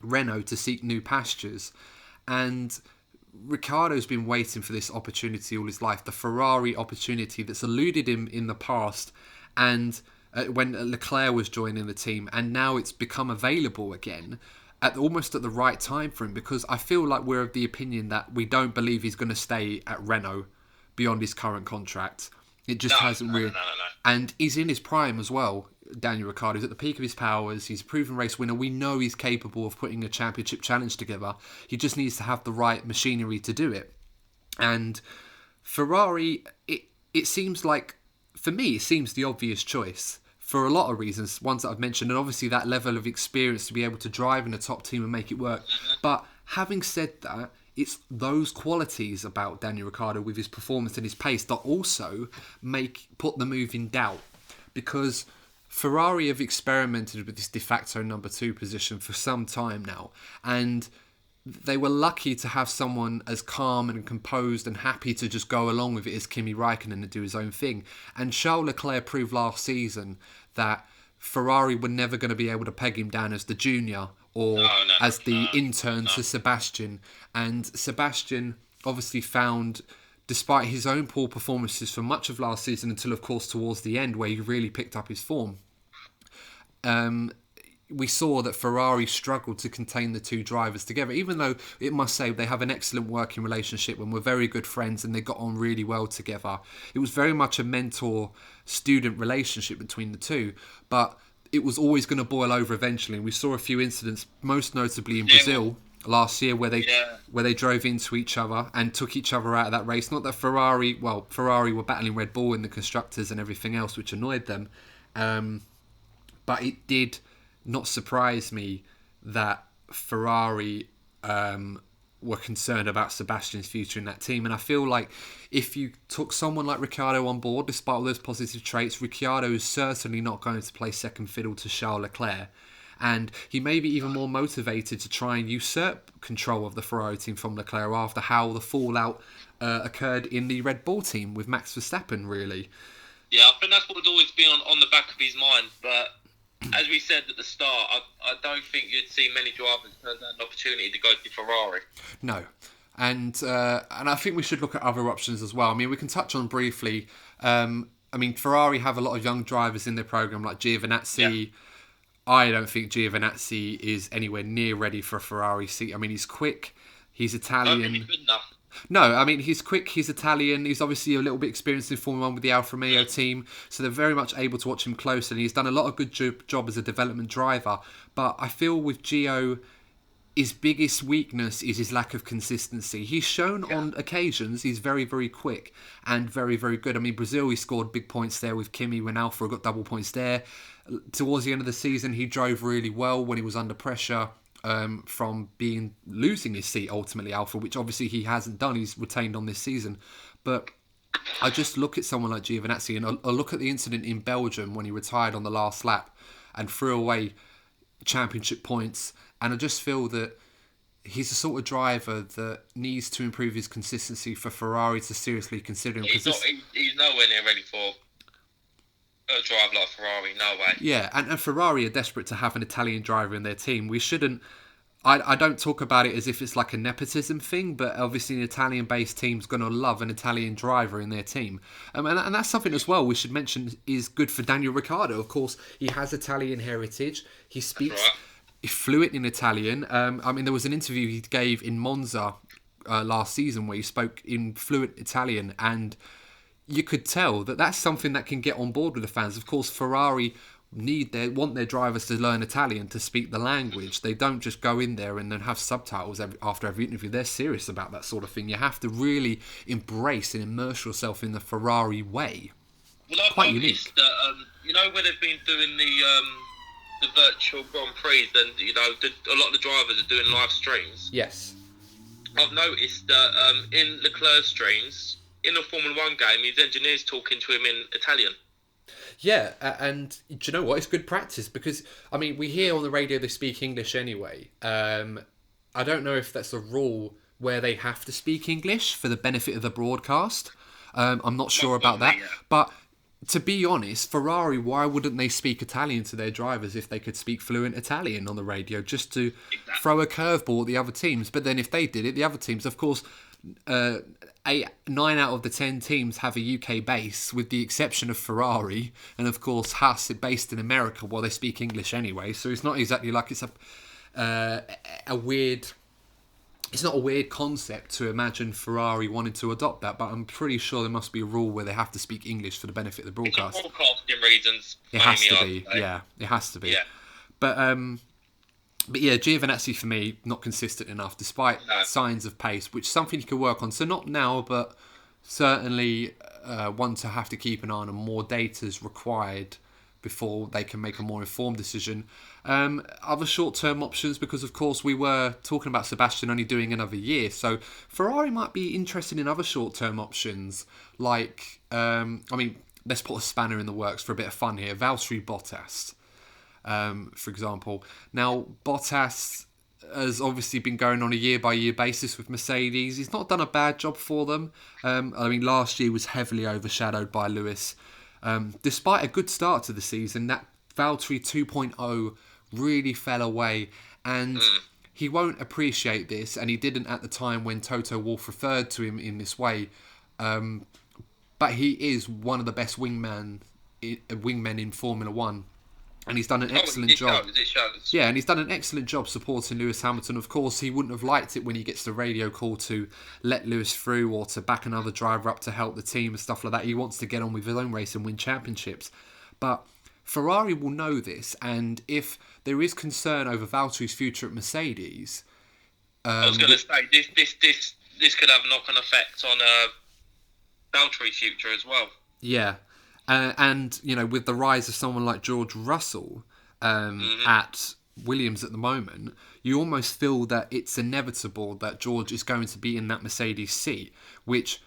Renault to seek new pastures. And Ricciardo's been waiting for this opportunity all his life, the Ferrari opportunity that's eluded him in the past, and when Leclerc was joining the team, and now it's become available again almost at the right time for him, because I feel like we're of the opinion that we don't believe he's going to stay at Renault beyond his current contract. It just hasn't really. No. And he's in his prime as well. Daniel Ricciardo is at the peak of his powers. He's a proven race winner. We know he's capable of putting a championship challenge together. He just needs to have the right machinery to do it. And Ferrari, it seems like, for me, it seems the obvious choice for a lot of reasons, ones that I've mentioned, and obviously that level of experience to be able to drive in a top team and make it work. But having said that, it's those qualities about Daniel Ricciardo with his performance and his pace that also put the move in doubt, because Ferrari have experimented with this de facto number 2 position for some time now, and they were lucky to have someone as calm and composed and happy to just go along with it as Kimi Räikkönen and do his own thing. And Charles Leclerc proved last season that Ferrari were never going to be able to peg him down as the junior or as the intern to Sebastian. And Sebastian obviously found, despite his own poor performances for much of last season until, of course, towards the end where he really picked up his form, we saw that Ferrari struggled to contain the two drivers together, even though it must say they have an excellent working relationship and were very good friends and they got on really well together. It was very much a mentor-student relationship between the two, but it was always going to boil over eventually. And we saw a few incidents, most notably in Brazil last year, where they drove into each other and took each other out of that race. Not that Ferrari were battling Red Bull in the constructors and everything else, which annoyed them, but it did not surprise me that Ferrari were concerned about Sebastian's future in that team. And I feel like if you took someone like Ricciardo on board, despite all those positive traits, Ricciardo is certainly not going to play second fiddle to Charles Leclerc. And he may be even more motivated to try and usurp control of the Ferrari team from Leclerc after how the fallout occurred in the Red Bull team with Max Verstappen, really. Yeah, I think that's what would always be on the back of his mind, but as we said at the start, I don't think you'd see many drivers turn down an opportunity to go to Ferrari. No. And I think we should look at other options as well. I mean, we can touch on briefly. Ferrari have a lot of young drivers in their programme, like Giovinazzi. Yeah. I don't think Giovinazzi is anywhere near ready for a Ferrari seat. I mean, he's quick. He's Italian. I don't think he's good enough. No, I mean, he's quick, he's Italian, he's obviously a little bit experienced in Formula 1 with the Alfa Romeo team, so they're very much able to watch him closely, and he's done a lot of good job as a development driver. But I feel with Gio, his biggest weakness is his lack of consistency. He's shown on occasions he's very, very quick and very, very good. I mean, Brazil, he scored big points there with Kimi when Alfa got double points there. Towards the end of the season, he drove really well when he was under pressure. From losing his seat ultimately, Alfa, which obviously he hasn't done. He's retained on this season. But I just look at someone like Giovinazzi, and I look at the incident in Belgium when he retired on the last lap and threw away championship points, and I just feel that he's the sort of driver that needs to improve his consistency for Ferrari to seriously consider him. He's nowhere near ready for a drive like Ferrari, no way. Yeah, and Ferrari are desperate to have an Italian driver in their team. We shouldn't... I don't talk about it as if it's like a nepotism thing, but obviously an Italian-based team's going to love an Italian driver in their team. And that's something as well we should mention is good for Daniel Ricciardo. Of course, he has Italian heritage. He speaks fluent in Italian. I mean, there was an interview he gave in Monza last season where he spoke in fluent Italian, and you could tell that that's something that can get on board with the fans. Of course, Ferrari want their drivers to learn Italian, to speak the language. They don't just go in there and then have subtitles after every interview. They're serious about that sort of thing. You have to really embrace and immerse yourself in the Ferrari way. Well, I've Quite noticed unique. that where they've been doing the virtual Grand Prix, and a lot of the drivers are doing live streams. Yes. I've noticed that in Leclerc's streams, in the Formula 1 game, his engineer's talking to him in Italian. Yeah, and do you know what? It's good practice because, I mean, we hear on the radio they speak English anyway. I don't know if that's a rule where they have to speak English for the benefit of the broadcast. I'm not sure about that. Yeah. But to be honest, Ferrari, why wouldn't they speak Italian to their drivers if they could speak fluent Italian on the radio just to throw a curveball at the other teams? But then if they did it, the other teams, of course... 9 out of the 10 teams have a UK base, with the exception of Ferrari, and of course Haas are based in America. Well, they speak English anyway, so it's not exactly like it's a weird. It's not a weird concept to imagine Ferrari wanting to adopt that, but I'm pretty sure there must be a rule where they have to speak English for the benefit of the broadcast. It's for broadcasting reasons. It has to be, yeah. It has to be. Yeah. But yeah, Giovinazzi for me, not consistent enough, despite signs of pace, which is something you can work on. So not now, but certainly one to have to keep an eye on, and more data is required before they can make a more informed decision. Other short-term options, because of course we were talking about Sebastian only doing another year, so Ferrari might be interested in other short-term options, like, let's put a spanner in the works for a bit of fun here, Valtteri Bottas. For example. Now, Bottas has obviously been going on a year-by-year basis with Mercedes. He's not done a bad job for them. Last year was heavily overshadowed by Lewis. Despite a good start to the season, that Valtteri 2.0 really fell away, and he won't appreciate this, and he didn't at the time when Toto Wolff referred to him in this way. But he is one of the best wingmen in Formula 1. And he's done an excellent job. It shows. Yeah, and he's done an excellent job supporting Lewis Hamilton. Of course, he wouldn't have liked it when he gets the radio call to let Lewis through or to back another driver up to help the team and stuff like that. He wants to get on with his own race and win championships. But Ferrari will know this, and if there is concern over Valtteri's future at Mercedes... I was going to say, this could have a knock-on effect on Valtteri's future as well. Yeah. And, with the rise of someone like George Russell at Williams at the moment, you almost feel that it's inevitable that George is going to be in that Mercedes seat, which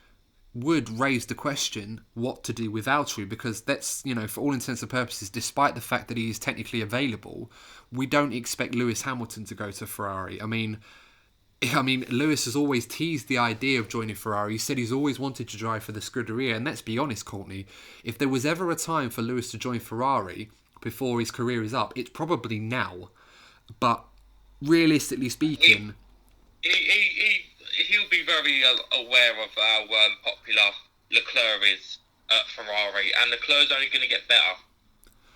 would raise the question what to do with Valtteri, because that's, for all intents and purposes, despite the fact that he is technically available, we don't expect Lewis Hamilton to go to Ferrari. I mean, Lewis has always teased the idea of joining Ferrari. He said he's always wanted to drive for the Scuderia. And let's be honest, Courtney, if there was ever a time for Lewis to join Ferrari before his career is up, it's probably now. But realistically speaking... He'll be very aware of how popular Leclerc is at Ferrari. And Leclerc's only going to get better.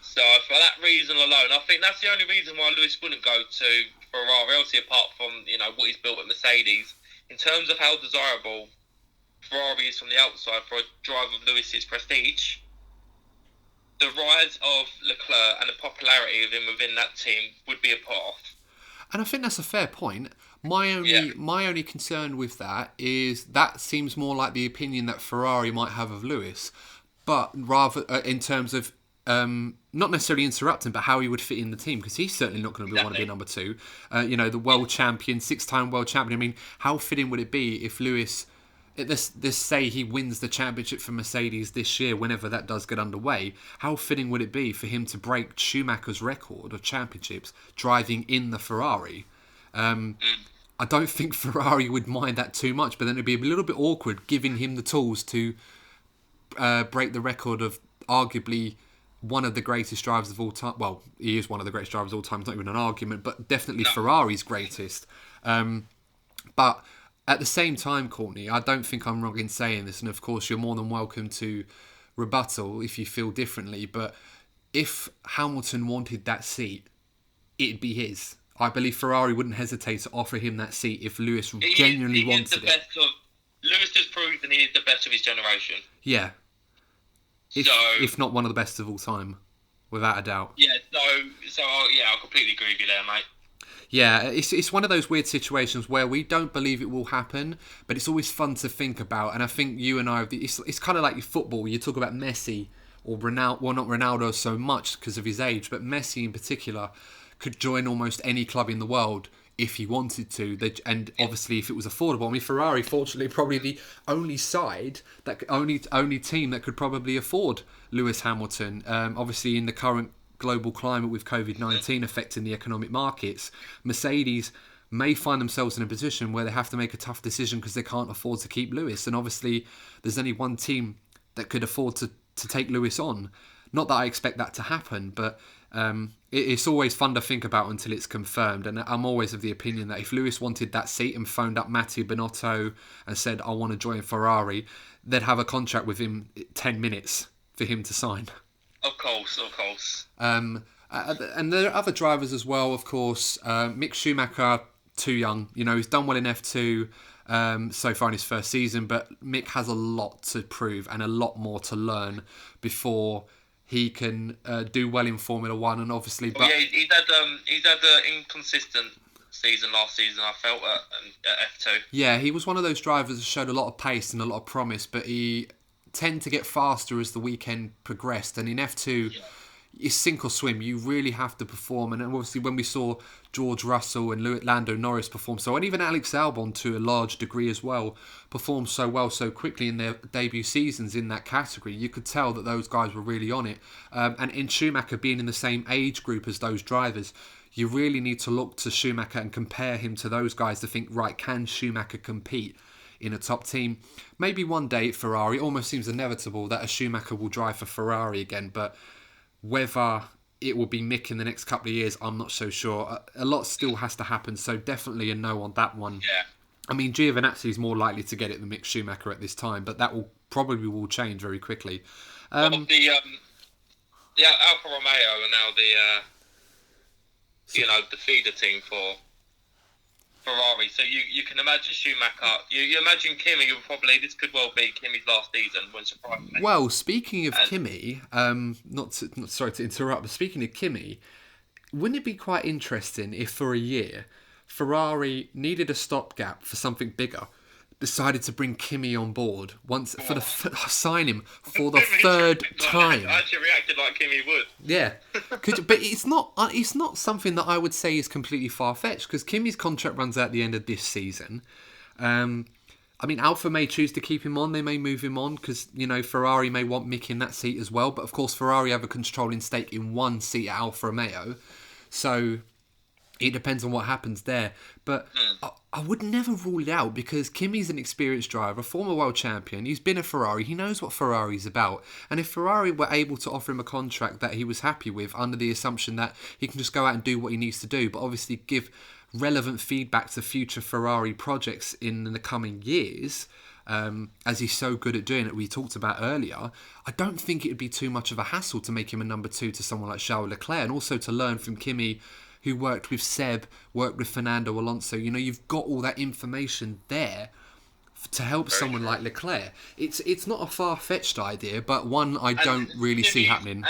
So for that reason alone, I think that's the only reason why Lewis wouldn't go to Ferrari, obviously apart from what he's built at Mercedes. In terms of how desirable Ferrari is from the outside for a driver of Lewis's prestige, the rise of Leclerc and the popularity of him within that team would be a put-off. And I think that's a fair point. My only concern with that is that seems more like the opinion that Ferrari might have of Lewis, but rather in terms of not necessarily interrupting, but how he would fit in the team, because he's certainly not going to want to be number two. The world champion, 6-time world champion. I mean, how fitting would it be if Lewis, let's say he wins the championship for Mercedes this year, whenever that does get underway, how fitting would it be for him to break Schumacher's record of championships driving in the Ferrari? I don't think Ferrari would mind that too much, but then it'd be a little bit awkward giving him the tools to break the record of arguably one of the greatest drivers of all time. Well, he is one of the greatest drivers of all time. It's not even an argument, but definitely Ferrari's greatest. But at the same time, Courtney, I don't think I'm wrong in saying this. And of course, you're more than welcome to rebuttal if you feel differently. But if Hamilton wanted that seat, it'd be his. I believe Ferrari wouldn't hesitate to offer him that seat if Lewis genuinely wanted it. Lewis has proven he is the best of his generation. Yeah. If not one of the best of all time, without a doubt. Yeah, I completely agree with you there, mate. Yeah, it's one of those weird situations where we don't believe it will happen, but it's always fun to think about. And I think you and I, it's kind of like football. You talk about Messi or Ronaldo, well, not Ronaldo so much because of his age, but Messi in particular could join almost any club in the world if he wanted to. And obviously, if it was affordable. I mean, Ferrari, fortunately, probably the only only team that could probably afford Lewis Hamilton. Obviously, in the current global climate with COVID-19 affecting the economic markets, Mercedes may find themselves in a position where they have to make a tough decision because they can't afford to keep Lewis. And obviously, there's only one team that could afford to take Lewis on. Not that I expect that to happen, but it's always fun to think about until it's confirmed. And I'm always of the opinion that if Lewis wanted that seat and phoned up Matteo Binotto and said, I want to join Ferrari, they'd have a contract with him 10 minutes for him to sign. Of course. And there are other drivers as well, of course. Mick Schumacher, too young. You know, he's done well in F2 so far in his first season, but Mick has a lot to prove and a lot more to learn before he can do well in Formula One. And obviously, he's had an inconsistent season last season, I felt, at F2. Yeah, he was one of those drivers that showed a lot of pace and a lot of promise, but he tend to get faster as the weekend progressed. And in F2, it's sink or swim. You really have to perform. And obviously, when we saw George Russell and Lando Norris perform so, and even Alex Albon to a large degree as well, perform so well so quickly in their debut seasons in that category, you could tell that those guys were really on it. And in Schumacher being in the same age group as those drivers, you really need to look to Schumacher and compare him to those guys to think, right, can Schumacher compete in a top team? Maybe one day at Ferrari. It almost seems inevitable that a Schumacher will drive for Ferrari again, but whether it will be Mick in the next couple of years, I'm not so sure. A lot still has to happen, so definitely a no on that one. Yeah. I mean, Giovinazzi is more likely to get it than Mick Schumacher at this time, but that will change very quickly. The Alfa Romeo are now the feeder team for Ferrari. So you can imagine Schumacher. You imagine Kimi. This could well be Kimi's last season. Wouldn't surprise me. Well, speaking of Kimi, sorry to interrupt, but speaking of Kimi, wouldn't it be quite interesting if for a year Ferrari needed a stopgap for something bigger, decided to bring Kimi on board sign him for the third time. I actually reacted like Kimi would. Yeah, but it's not something that I would say is completely far-fetched, because Kimi's contract runs out at the end of this season. I mean, Alfa may choose to keep him on. They may move him on because, Ferrari may want Mick in that seat as well. But of course, Ferrari have a controlling stake in one seat at Alfa Romeo, so it depends on what happens there. But I would never rule it out, because Kimi's an experienced driver, former world champion. He's been at Ferrari. He knows what Ferrari's about. And if Ferrari were able to offer him a contract that he was happy with, under the assumption that he can just go out and do what he needs to do, but obviously give relevant feedback to future Ferrari projects in the coming years, as he's so good at doing it, we talked about earlier, I don't think it would be too much of a hassle to make him a number two to someone like Charles Leclerc, and also to learn from Kimi, who worked with Seb, worked with Fernando Alonso. You've got all that information there to help someone like Leclerc. It's not a far-fetched idea, but one I don't really see happening.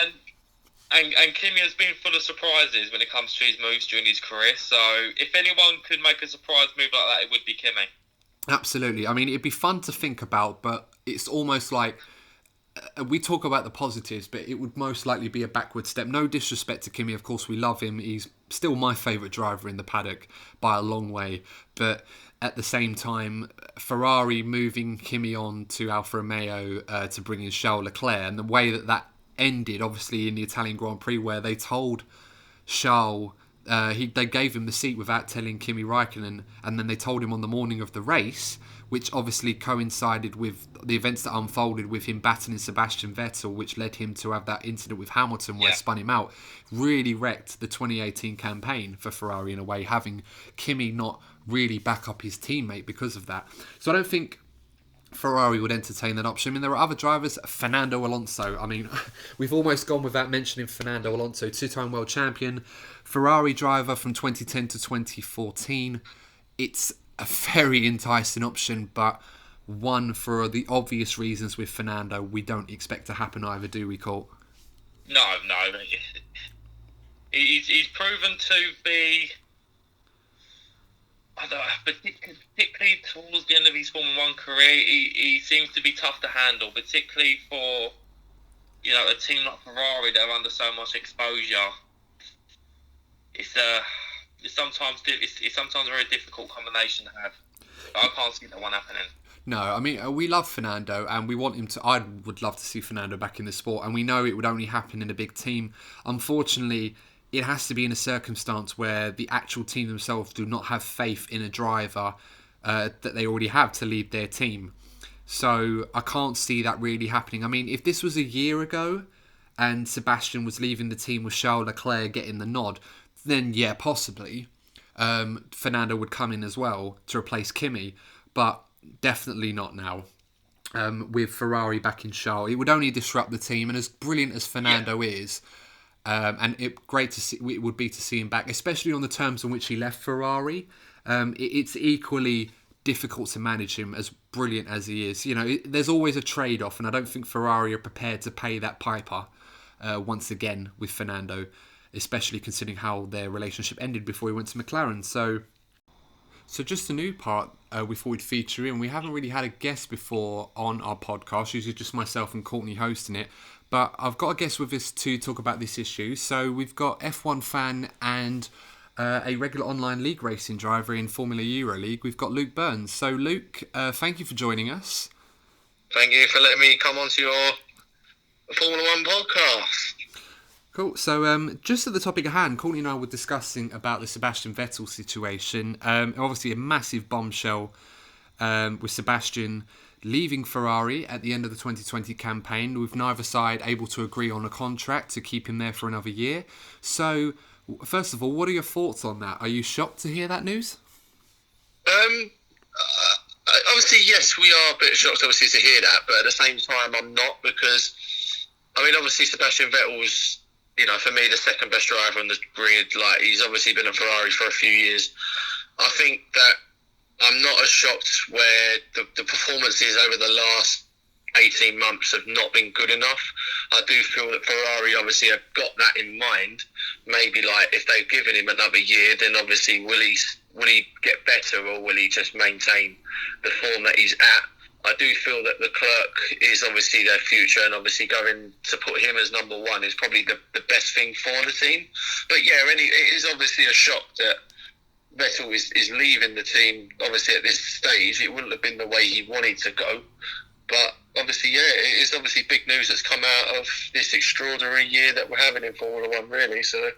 And Kimi has been full of surprises when it comes to his moves during his career. So if anyone could make a surprise move like that, it would be Kimi. Absolutely. I mean, it'd be fun to think about, but it's almost like we talk about the positives, but it would most likely be a backward step. No disrespect to Kimi, of course, we love him. He's still my favourite driver in the paddock by a long way. But at the same time, Ferrari moving Kimi on to Alfa Romeo to bring in Charles Leclerc, and the way that ended, obviously, in the Italian Grand Prix, where they told Charles, they gave him the seat without telling Kimi Räikkönen, and then they told him on the morning of the race, which obviously coincided with the events that unfolded with him battling Sebastian Vettel, which led him to have that incident with Hamilton where it spun him out. Really wrecked the 2018 campaign for Ferrari in a way, having Kimi not really back up his teammate because of that. So I don't think Ferrari would entertain that option. I mean, there are other drivers. Fernando Alonso. I mean, we've almost gone without mentioning Fernando Alonso, two-time world champion, Ferrari driver from 2010 to 2014. It's a very enticing option, but one for the obvious reasons with Fernando, we don't expect to happen either, do we, Colt? No. He's proven to be, I don't know, particularly towards the end of his Formula One career, he seems to be tough to handle, particularly for, a team like Ferrari that are under so much exposure. It's sometimes a very difficult combination to have. I can't see that one happening. No, I mean, we love Fernando and we want him to... I would love to see Fernando back in the sport, and we know it would only happen in a big team. Unfortunately, it has to be in a circumstance where the actual team themselves do not have faith in a driver that they already have to lead their team. So I can't see that really happening. I mean, if this was a year ago and Sebastian was leaving the team with Charles Leclerc getting the nod, then yeah, possibly Fernando would come in as well to replace Kimi. But definitely not now. With Ferrari back in Charles, it would only disrupt the team. And as brilliant as Fernando is, and it would be to see him back, especially on the terms on which he left Ferrari. It's equally difficult to manage him, as brilliant as he is. There's always a trade-off, and I don't think Ferrari are prepared to pay that piper once again with Fernando, especially considering how their relationship ended before he went to McLaren. So just a new part we thought we'd feature in. We haven't really had a guest before on our podcast, usually just myself and Courtney hosting it. But I've got a guest with us to talk about this issue. So we've got F1 fan and a regular online league racing driver in Formula Euro League. We've got Luke Burns. So Luke, thank you for joining us. Thank you for letting me come onto your Formula One podcast. Cool. So just at the topic at hand, Courtney and I were discussing about the Sebastian Vettel situation. Obviously a massive bombshell with Sebastian leaving Ferrari at the end of the 2020 campaign, with neither side able to agree on a contract to keep him there for another year. So, first of all, what are your thoughts on that? Are you shocked to hear that news? Obviously, yes, we are a bit shocked, obviously, to hear that, but at the same time, I'm not, because, obviously, Sebastian Vettel was, for me, the second best driver on the grid. Like, he's obviously been in Ferrari for a few years. I think that I'm not as shocked where the performances over the last 18 months have not been good enough. I do feel that Ferrari obviously have got that in mind. Maybe like if they've given him another year, then obviously will he get better, or will he just maintain the form that he's at? I do feel that Leclerc is obviously their future, and obviously going to put him as number one is probably the best thing for the team. But yeah, it is obviously a shock that Vettel is leaving the team. Obviously at this stage it wouldn't have been the way he wanted to go, but obviously it is obviously big news that's come out of this extraordinary year that we're having in Formula One, really. So,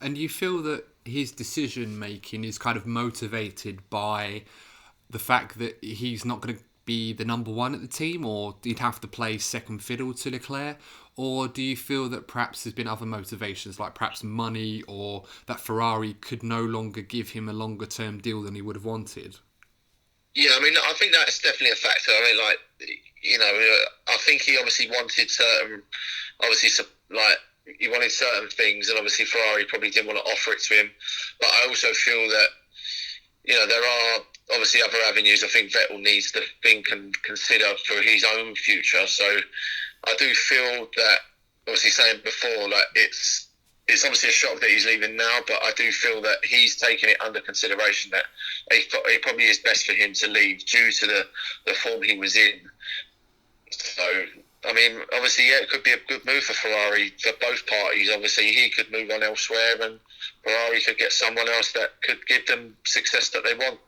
and you feel that his decision making is kind of motivated by the fact that he's not going to be the number one at the team, or he'd have to play second fiddle to Leclerc? Or do you feel that perhaps there's been other motivations, like perhaps money, or that Ferrari could no longer give him a longer term deal than he would have wanted? Yeah, I think that's definitely a factor. I think he obviously wanted certain, he wanted certain things, and obviously Ferrari probably didn't want to offer it to him. But I also feel that, there are obviously other avenues I think Vettel needs to think and consider for his own future. So I do feel that, obviously saying before, like it's obviously a shock that he's leaving now, but I do feel that he's taken it under consideration that it probably is best for him to leave due to the form he was in. So, obviously, yeah, it could be a good move for Ferrari, for both parties. Obviously, he could move on elsewhere, and Ferrari could get someone else that could give them success that they want.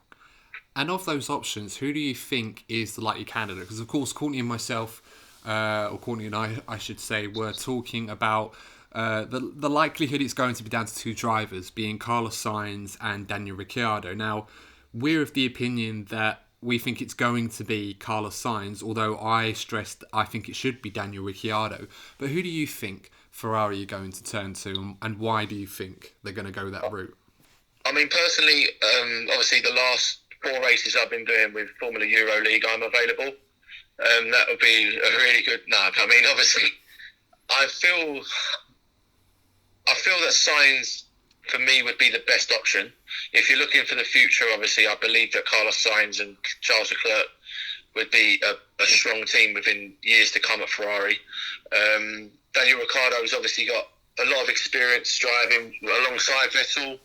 And of those options, who do you think is the likely candidate? Because, of course, Courtney and myself, or Courtney and I should say, were talking about the likelihood it's going to be down to two drivers, being Carlos Sainz and Daniel Ricciardo. Now, we're of the opinion that we think it's going to be Carlos Sainz, although I stressed I think it should be Daniel Ricciardo. But who do you think Ferrari are going to turn to, and why do you think they're going to go that route? Personally, obviously the last 4 races I've been doing with Formula Euro League, I'm available. That would be a really good. No, I mean, obviously, I feel that Sainz for me would be the best option. If you're looking for the future, obviously, I believe that Carlos Sainz and Charles Leclerc would be a strong team within years to come at Ferrari. Daniel Ricciardo's obviously got a lot of experience driving alongside Vettel.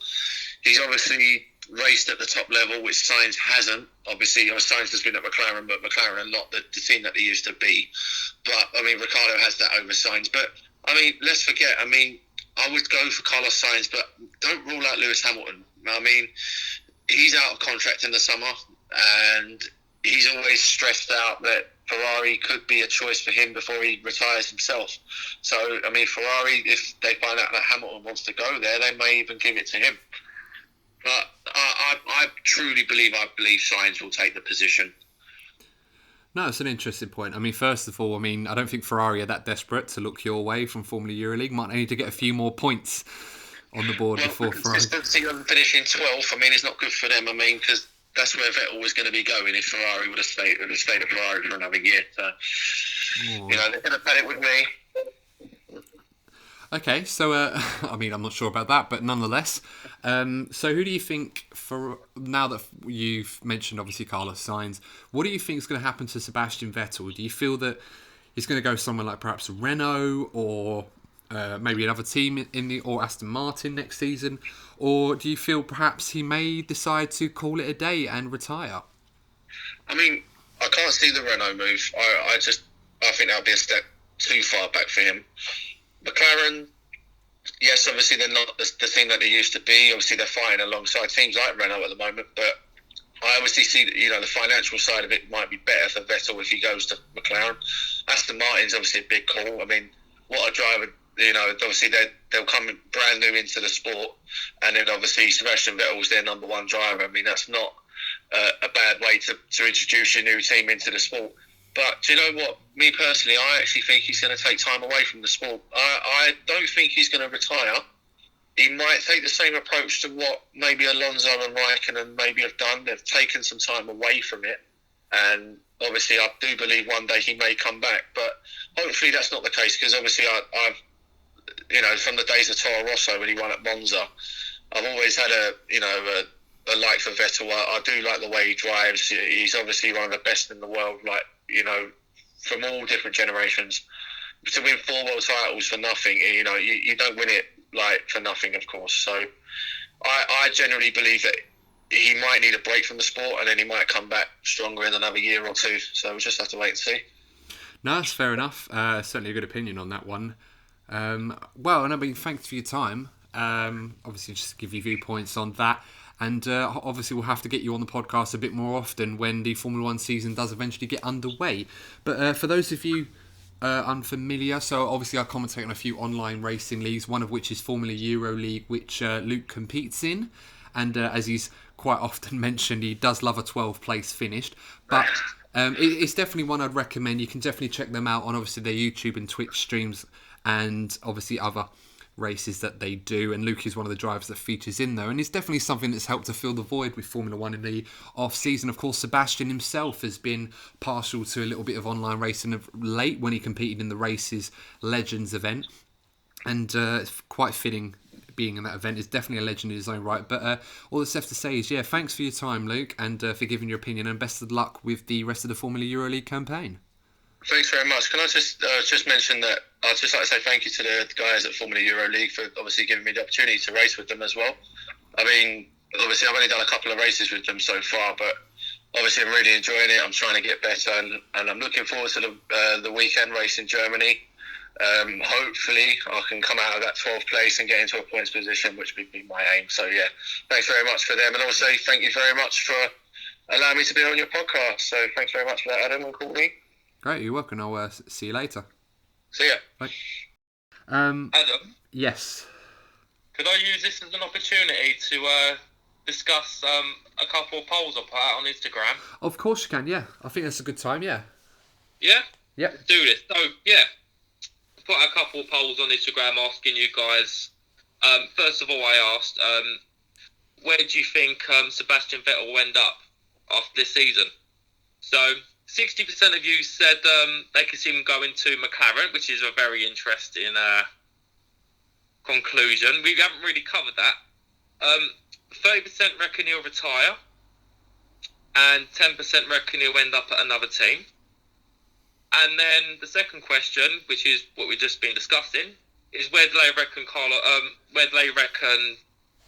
He's obviously raced at the top level, which Sainz hasn't. Obviously, Sainz has been at McLaren, but McLaren are not the team that they used to be. But, I mean, Ricciardo has that over Sainz. But, I mean, let's forget, I mean, I would go for Carlos Sainz, but don't rule out Lewis Hamilton. I mean, he's out of contract in the summer, and he's always stressed out that Ferrari could be a choice for him before he retires himself. So, I mean, Ferrari, if they find out that Hamilton wants to go there, they may even give it to him. But I truly believe Sainz will take the position. No, it's an interesting point. I mean, first of all, I mean, I don't think Ferrari are that desperate to look your way from Formula Euroleague. Might need to get a few more points on the board before Ferrari. Consistency on finishing 12th, I mean, it's not good for them. I mean, because that's where Vettel was going to be going if Ferrari would have stayed at Ferrari for another year. So, you know, they could have had it with me. Okay, so, I mean, I'm not sure about that, but nonetheless. So who do you think, for now that you've mentioned, obviously, Carlos Sainz, what do you think is going to happen to Sebastian Vettel? Do you feel that he's going to go somewhere like perhaps Renault or maybe another team or Aston Martin next season? Or do you feel perhaps he may decide to call it a day and retire? I mean, I can't see the Renault move. I think that would be a step too far back for him. McLaren, yes, obviously they're not the team that they used to be. Obviously they're fighting alongside teams like Renault at the moment, but I obviously see that, you know, the financial side of it might be better for Vettel if he goes to McLaren. Aston Martin's obviously a big call. I mean, what a driver, you know, obviously they'll come brand new into the sport, and then obviously Sebastian Vettel's their number one driver. I mean, that's not a bad way to introduce your new team into the sport. But do you know what? Me personally, I actually think he's going to take time away from the sport. I don't think he's going to retire. He might take the same approach to what maybe Alonso and Raikkonen maybe have done. They've taken some time away from it. And obviously, I do believe one day he may come back. But hopefully that's not the case, because obviously I've, you know, from the days of Toro Rosso when he won at Monza, I've always had a like for Vettel. I do like the way he drives. He's obviously one of the best in the world, like, you know, from all different generations. To win 4 world titles for nothing, you know, you don't win it like for nothing, of course. So I generally believe that he might need a break from the sport, and then he might come back stronger in another year or two. So we'll just have to wait and see. No, that's fair enough. Certainly a good opinion on that one. Well, and I mean, thanks for your time. Obviously, just to give you viewpoints on that. And obviously we'll have to get you on the podcast a bit more often when the Formula 1 season does eventually get underway. But for those of you unfamiliar, so obviously I commentate on a few online racing leagues, one of which is Formula Euro League, which Luke competes in. And as he's quite often mentioned, he does love a 12th place finished. But it's definitely one I'd recommend. You can definitely check them out on obviously their YouTube and Twitch streams, and obviously other races that they do, and Luke is one of the drivers that features in there, and it's definitely something that's helped to fill the void with Formula 1 in the off-season. Of course, Sebastian himself has been partial to a little bit of online racing of late when he competed in the Races Legends event, and it's quite fitting being in that event. Is definitely a legend in his own right. But all that's left to say is, yeah, thanks for your time, Luke, and for giving your opinion, and best of luck with the rest of the Formula Euro League campaign. Thanks very much. Can I just mention that I'd just like to say thank you to the guys at Formula Euro League for obviously giving me the opportunity to race with them as well. I mean, obviously I've only done a couple of races with them so far, but obviously I'm really enjoying it. I'm trying to get better, and I'm looking forward to the weekend race in Germany. Hopefully I can come out of that 12th place and get into a points position, which would be my aim. So yeah, thanks very much for them, and also thank you very much for allowing me to be on your podcast. So thanks very much for that, Adam and Courtney. Great, you're welcome. I'll see you later. See ya. Bye. Adam? Yes. Could I use this as an opportunity to discuss a couple of polls I put out on Instagram? Of course you can, yeah. I think that's a good time, yeah. Yeah? Yeah. Let's do this. So, yeah. I put out a couple of polls on Instagram asking you guys, first of all I asked, where do you think Sebastian Vettel will end up after this season. So 60% of you said they could see him going to McLaren, which is a very interesting conclusion. We haven't really covered that. 30% reckon he'll retire, and 10% reckon he'll end up at another team. And then the second question, which is what we've just been discussing, is where do they reckon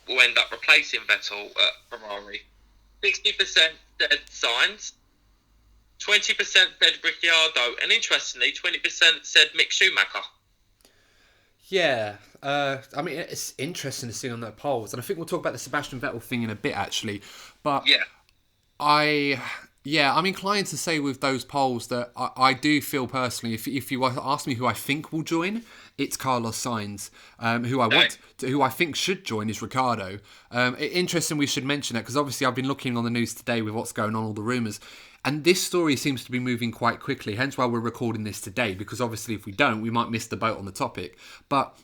will end up replacing Vettel at Ferrari? 60% said Sainz, 20% said Ricciardo, and interestingly, 20% said Mick Schumacher. Yeah, I mean, it's interesting to see on that polls, and I think we'll talk about the Sebastian Vettel thing in a bit, actually. But Yeah. I'm inclined to say with those polls that I do feel personally, if you ask me who I think will join, it's Carlos Sainz. Who I think should join is Ricciardo. Interesting, we should mention that because obviously I've been looking on the news today with what's going on, all the rumours. And this story seems to be moving quite quickly, hence why we're recording this today, because obviously if we don't, we might miss the boat on the topic. But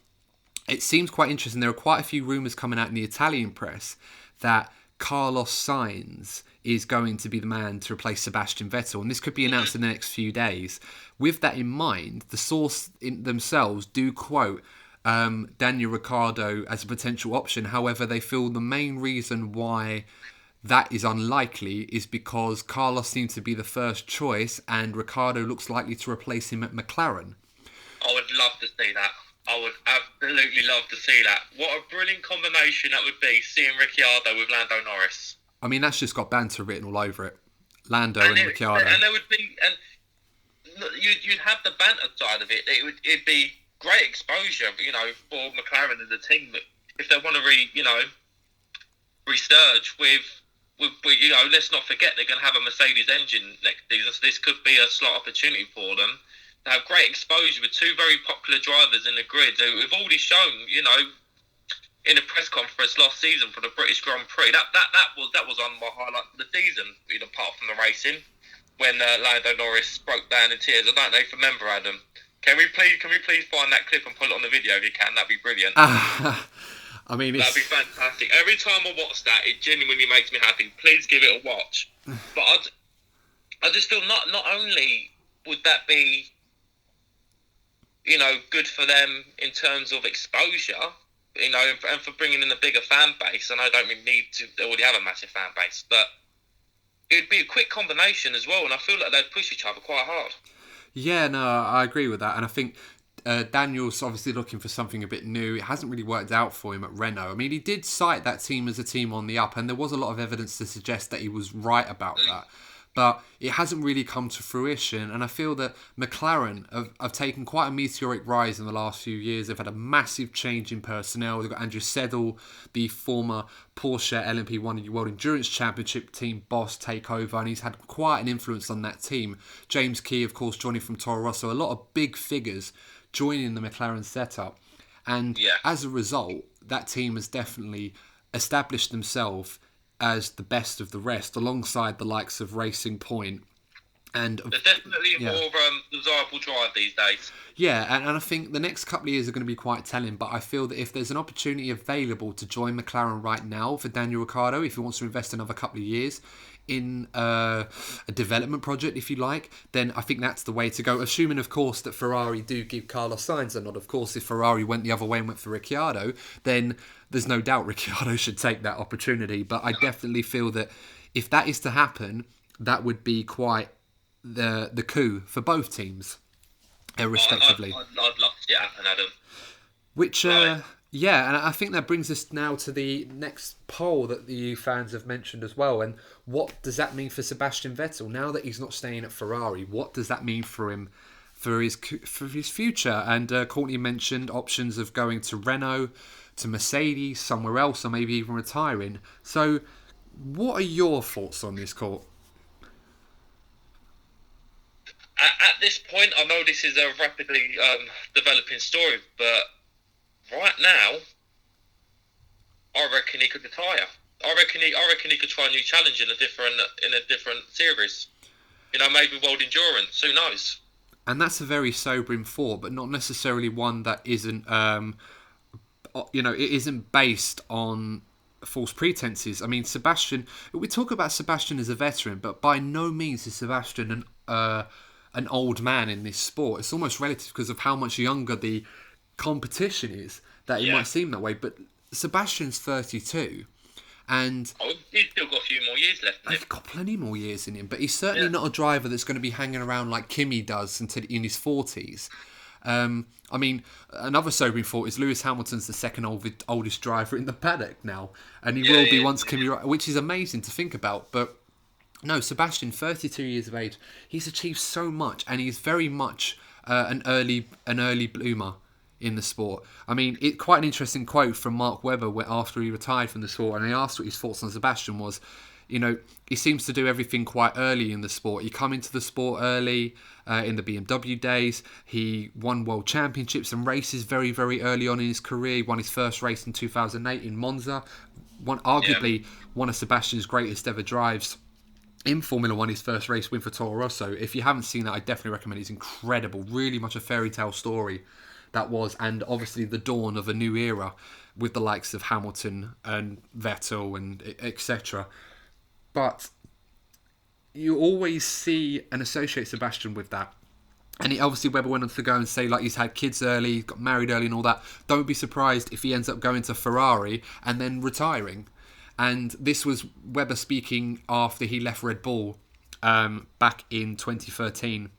it seems quite interesting. There are quite a few rumours coming out in the Italian press that Carlos Sainz is going to be the man to replace Sebastian Vettel, and this could be announced in the next few days. With that in mind, the source themselves do quote Daniel Ricciardo as a potential option. However, they feel the main reason why that is unlikely is because Carlos seems to be the first choice and Ricciardo looks likely to replace him at McLaren. I would love to see that. I would absolutely love to see that. What a brilliant combination that would be, seeing Ricciardo with Lando Norris. I mean, that's just got banter written all over it. Lando and Ricciardo. And there would be, and you'd have the banter side of it. It'd be great exposure, for McLaren as a team. If they want to resurge with, let's not forget they're going to have a Mercedes engine next season, so this could be a slot opportunity for them to have great exposure with two very popular drivers in the grid who have already shown, in a press conference last season for the British Grand Prix. That was on my highlight of the season, apart from the racing, when Lando Norris broke down in tears. I don't know if you remember, Adam. Can we please find that clip and put it on the video if you can? That'd be brilliant. I mean, that'd be fantastic. Every time I watch that, it genuinely makes me happy. Please give it a watch. But I just feel not only would that be, good for them in terms of exposure, and for bringing in a bigger fan base. And I don't really need to already have a massive fan base, but it'd be a quick combination as well. And I feel like they'd push each other quite hard. Yeah, no, I agree with that. And I think Daniel's obviously looking for something a bit new. It hasn't really worked out for him at Renault. I mean, he did cite that team as a team on the up, and there was a lot of evidence to suggest that he was right about that. But it hasn't really come to fruition, and I feel that McLaren have taken quite a meteoric rise in the last few years. They've had a massive change in personnel. They've got Andrew Seddle, the former Porsche LMP1 World Endurance Championship team boss, take over, and he's had quite an influence on that team. James Key, of course, joining from Toro Rosso. A lot of big figures joining the McLaren setup. And as a result, that team has definitely established themselves as the best of the rest, alongside the likes of Racing Point. And they're definitely a more desirable drive these days. Yeah, and I think the next couple of years are going to be quite telling, but I feel that if there's an opportunity available to join McLaren right now for Daniel Ricciardo, if he wants to invest another couple of years in a development project, if you like, then I think that's the way to go. Assuming, of course, that Ferrari do give Carlos Sainz a nod. Of course, if Ferrari went the other way and went for Ricciardo, then there's no doubt Ricciardo should take that opportunity. But I definitely feel that if that is to happen, that would be quite the coup for both teams, respectively. I'd love to see it happen, Adam. Which, yeah, and I think that brings us now to the next poll that the fans have mentioned as well. And what does that mean for Sebastian Vettel now that he's not staying at Ferrari? What does that mean for him, for his future? And Courtney mentioned options of going to Renault, to Mercedes, somewhere else, or maybe even retiring. So, what are your thoughts on this, Court? At this point, I know this is a rapidly developing story, but right now, I reckon he could retire. I reckon he could try a new challenge in a different series. Maybe World Endurance. Who knows? And that's a very sobering thought, but not necessarily one that isn't. It isn't based on false pretenses. I mean, Sebastian. We talk about Sebastian as a veteran, but by no means is Sebastian an old man in this sport. It's almost relative because of how much younger the competition is that it might seem that way. But Sebastian's 32. And he's still got a few more years left in him. He's got plenty more years in him, but he's certainly not a driver that's going to be hanging around like Kimi does until in his 40s. I mean, another sobering thought is Lewis Hamilton's the second oldest driver in the paddock now, and he will be once Kimi, which is amazing to think about. But no, Sebastian, 32 years of age, he's achieved so much, and he's very much an early bloomer in the sport. I mean, quite an interesting quote from Mark Webber after he retired from the sport, and he asked what his thoughts on Sebastian was. You know, he seems to do everything quite early in the sport. He come into the sport early in the BMW days. He won world championships and races very, very early on in his career. He won his first race in 2008 in Monza. Arguably one of Sebastian's greatest ever drives in Formula One, his first race win for Toro Rosso. If you haven't seen that, I definitely recommend it. It's incredible. Really much a fairy tale story that was, and obviously the dawn of a new era with the likes of Hamilton and Vettel and etc. But you always see and associate Sebastian with that. And obviously Webber went on to go and say, like, he's had kids early, got married early and all that. Don't be surprised if he ends up going to Ferrari and then retiring. And this was Webber speaking after he left Red Bull back in 2013.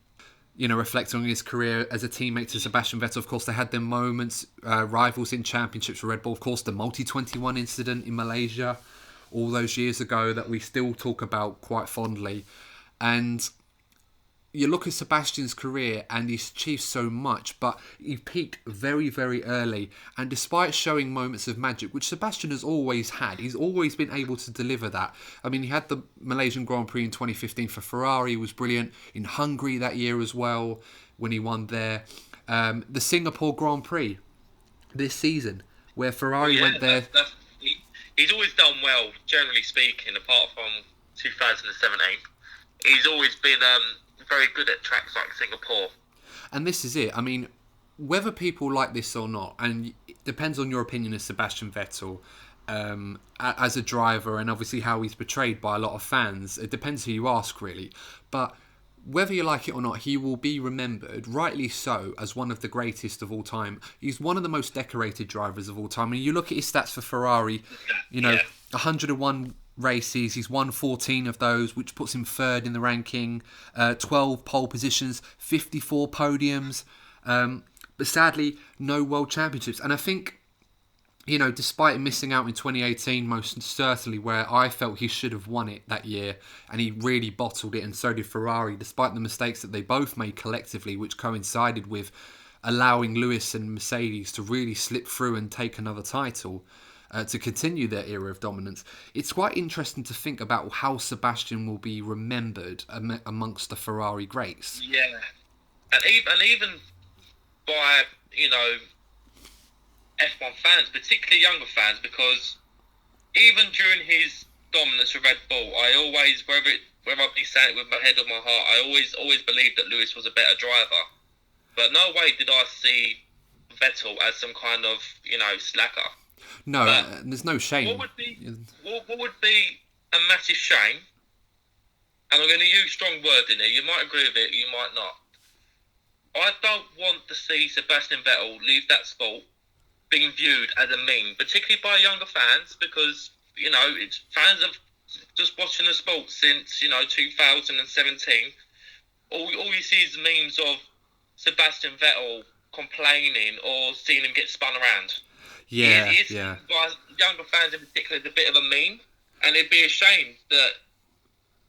You know, reflecting on his career as a teammate to Sebastian Vettel. Of course, they had their moments, rivals in championships for Red Bull. Of course, the Multi-21 incident in Malaysia all those years ago that we still talk about quite fondly. And you look at Sebastian's career and he's achieved so much, but he peaked very, very early. And despite showing moments of magic, which Sebastian has always had, he's always been able to deliver that. I mean, he had the Malaysian Grand Prix in 2015 for Ferrari, he was brilliant. In Hungary that year as well, when he won there. The Singapore Grand Prix this season, where Ferrari went there. He's always done well, generally speaking, apart from 2017. He's always been very good at tracks like Singapore. And this is it. I mean, whether people like this or not, and it depends on your opinion of Sebastian Vettel as a driver, and obviously how he's portrayed by a lot of fans. It depends who you ask, really. But whether you like it or not, he will be remembered, rightly so, as one of the greatest of all time. He's one of the most decorated drivers of all time. I mean, you look at his stats for Ferrari, 101 races, he's won 14 of those, which puts him third in the ranking, 12 pole positions, 54 podiums, but sadly, no world championships. And I think, you know, despite missing out in 2018, most certainly, where I felt he should have won it that year, and he really bottled it, and so did Ferrari, despite the mistakes that they both made collectively, which coincided with allowing Lewis and Mercedes to really slip through and take another title to continue their era of dominance. It's quite interesting to think about how Sebastian will be remembered amongst the Ferrari greats. Yeah, and even by, you know, F1 fans, particularly younger fans, because even during his dominance with Red Bull, I always, whether I be saying it with my head or my heart, I always believed that Lewis was a better driver. But no way did I see Vettel as some kind of, you know, slacker. No, there's no shame. What would be a massive shame, and I'm going to use strong words in here, you might agree with it, you might not. I don't want to see Sebastian Vettel leave that sport being viewed as a meme, particularly by younger fans, because, you know, it's fans of just watching the sport since, you know, 2017. All you see is memes of Sebastian Vettel complaining or seeing him get spun around. Yeah. By younger fans in particular, it's a bit of a meme, and it'd be a shame that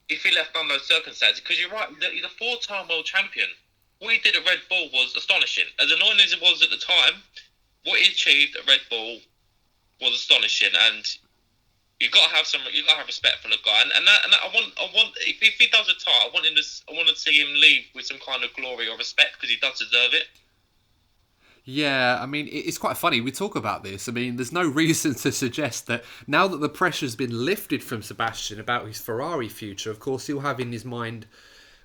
if he left under those circumstances, because you're right, he's a four-time world champion. What he did at Red Bull was astonishing. As annoying as it was at the time, what he achieved at Red Bull was astonishing, and you've got to have respect for the guy. And I want if he does retire, I want to see him leave with some kind of glory or respect, because he does deserve it. Yeah, I mean, it's quite funny. We talk about this. I mean, there's no reason to suggest that now that the pressure's been lifted from Sebastian about his Ferrari future, of course, he'll have in his mind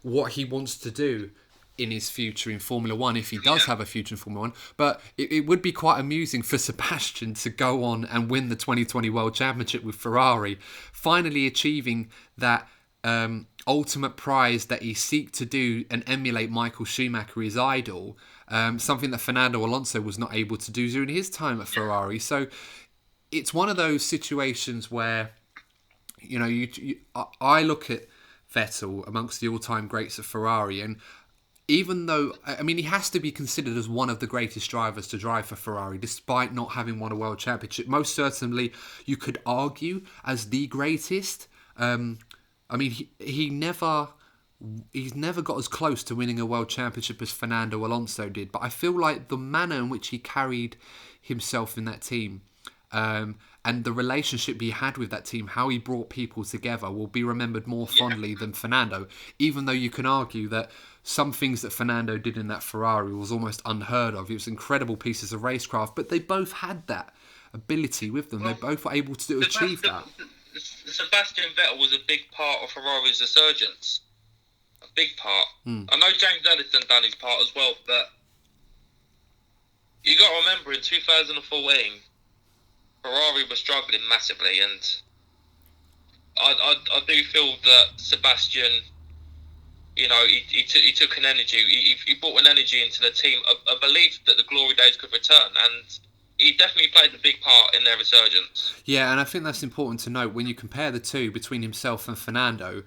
what he wants to do in his future in Formula One, if he does have a future in Formula One. But it would be quite amusing for Sebastian to go on and win the 2020 World Championship with Ferrari, finally achieving that ultimate prize that he seeks to do and emulate Michael Schumacher, his idol, something that Fernando Alonso was not able to do during his time at Ferrari. So it's one of those situations where, you know, I look at Vettel amongst the all-time greats at Ferrari, and even though, I mean, he has to be considered as one of the greatest drivers to drive for Ferrari, despite not having won a world championship. Most certainly, you could argue as the greatest. I mean, he's never got as close to winning a world championship as Fernando Alonso did. But I feel like the manner in which he carried himself in that team, and the relationship he had with that team, how he brought people together, will be remembered more fondly than Fernando. Even though you can argue that some things that Fernando did in that Ferrari was almost unheard of. It was incredible pieces of racecraft, but they both had that ability with them. They both were able to achieve that. Sebastian Vettel was a big part of Ferrari's resurgence. A big part. I know James Ellison done his part as well, but you got to remember in 2014, Ferrari was struggling massively, and I do feel that Sebastian, you know, he took an energy. He brought an energy into the team, a belief that the glory days could return, and he definitely played a big part in their resurgence. Yeah, and I think that's important to note when you compare the two between himself and Fernando.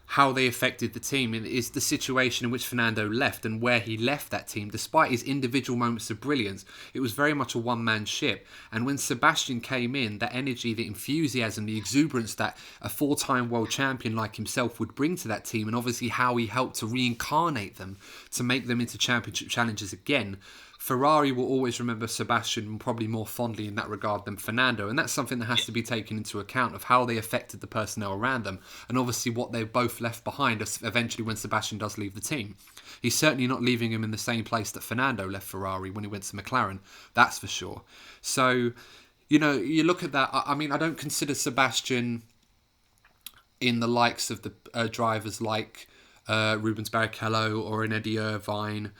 How they affected the team is the situation in which Fernando left and where he left that team. Despite his individual moments of brilliance, it was very much a one-man ship. And when Sebastian came in, that energy, the enthusiasm, the exuberance that a four-time world champion like himself would bring to that team, and obviously how he helped to reincarnate them, to make them into championship challengers again, Ferrari will always remember Sebastian probably more fondly in that regard than Fernando, and that's something that has to be taken into account of how they affected the personnel around them, and obviously what they've both left behind eventually when Sebastian does leave the team. He's certainly not leaving him in the same place that Fernando left Ferrari when he went to McLaren, that's for sure. So, you know, you look at that, I mean, I don't consider Sebastian in the likes of the drivers like Rubens Barrichello or an Eddie Irvine,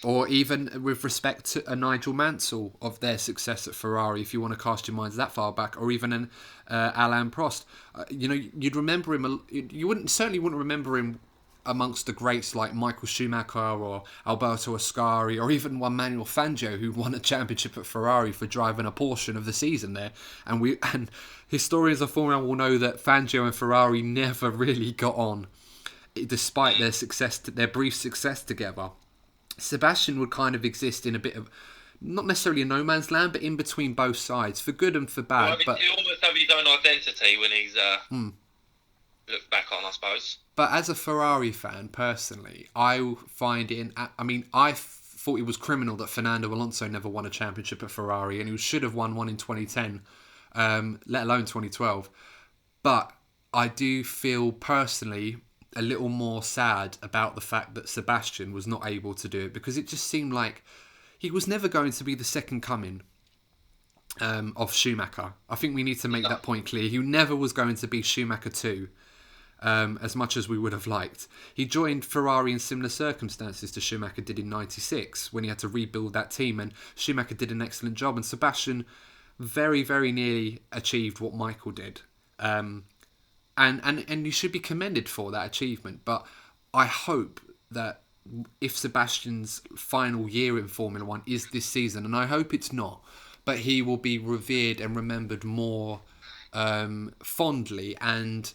or even with respect to a Nigel Mansell of their success at Ferrari, if you want to cast your minds that far back, or even an Alain Prost. You know, you'd remember him. You certainly wouldn't remember him amongst the greats like Michael Schumacher or Alberto Ascari, or even one Manuel Fangio, who won a championship at Ferrari for driving a portion of the season there. And historians of Formula 1 will know that Fangio and Ferrari never really got on, despite their success, their brief success together. Sebastian would kind of exist in a bit of, not necessarily a no man's land, but in between both sides, for good and for bad. Well, I mean, but he almost have his own identity when he's looked back on, I suppose. But as a Ferrari fan, personally, I find it, I mean, I thought it was criminal that Fernando Alonso never won a championship at Ferrari, and he should have won one in 2010, let alone 2012. But I do feel personally a little more sad about the fact that Sebastian was not able to do it, because it just seemed like he was never going to be the second coming of Schumacher. I think we need to make that point clear. He never was going to be Schumacher 2, as much as we would have liked. He joined Ferrari in similar circumstances to Schumacher did in '96, when he had to rebuild that team, and Schumacher did an excellent job, and Sebastian very, very nearly achieved what Michael did. And you should be commended for that achievement. But I hope that if Sebastian's final year in Formula 1 is this season, and I hope it's not, but he will be revered and remembered more fondly and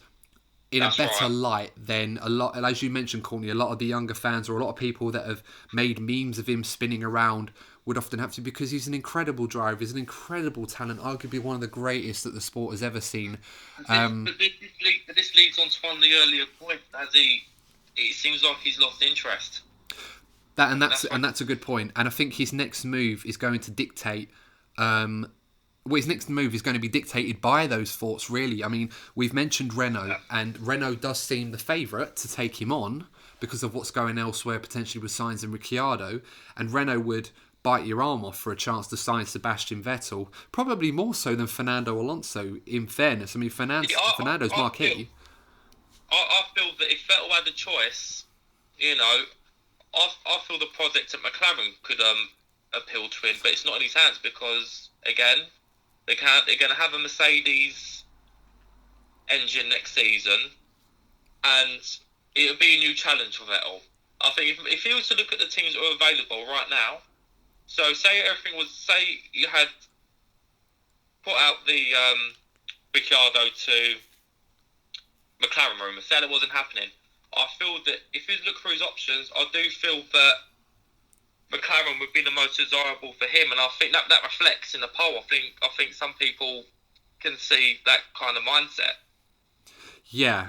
in a better light than a lot, as you mentioned, Courtney, a lot of the younger fans or a lot of people that have made memes of him spinning around would often have to, because he's an incredible driver, he's an incredible talent, arguably one of the greatest that the sport has ever seen. This leads on to one of the earlier points, as it seems like he's lost interest. That's a good point. And I think his next move is going to dictate. His next move is going to be dictated by those thoughts, really. I mean, we've mentioned Renault, and Renault does seem the favourite to take him on because of what's going elsewhere, potentially with Sainz and Ricciardo. And Renault would bite your arm off for a chance to sign Sebastian Vettel, probably more so than Fernando Alonso, in fairness. I mean, Fernando's marquee. I feel that if Vettel had a choice, you know, I feel the project at McLaren could appeal to him, but it's not in his hands because again, they're going to have a Mercedes engine next season, and it'll be a new challenge for Vettel. I think if he was to look at the teams that are available right now, so say you had put out the Ricciardo to McLaren rumour, say it wasn't happening. I feel that if you look through his options, I do feel that McLaren would be the most desirable for him, and I think that reflects in the poll. I think some people can see that kind of mindset. Yeah,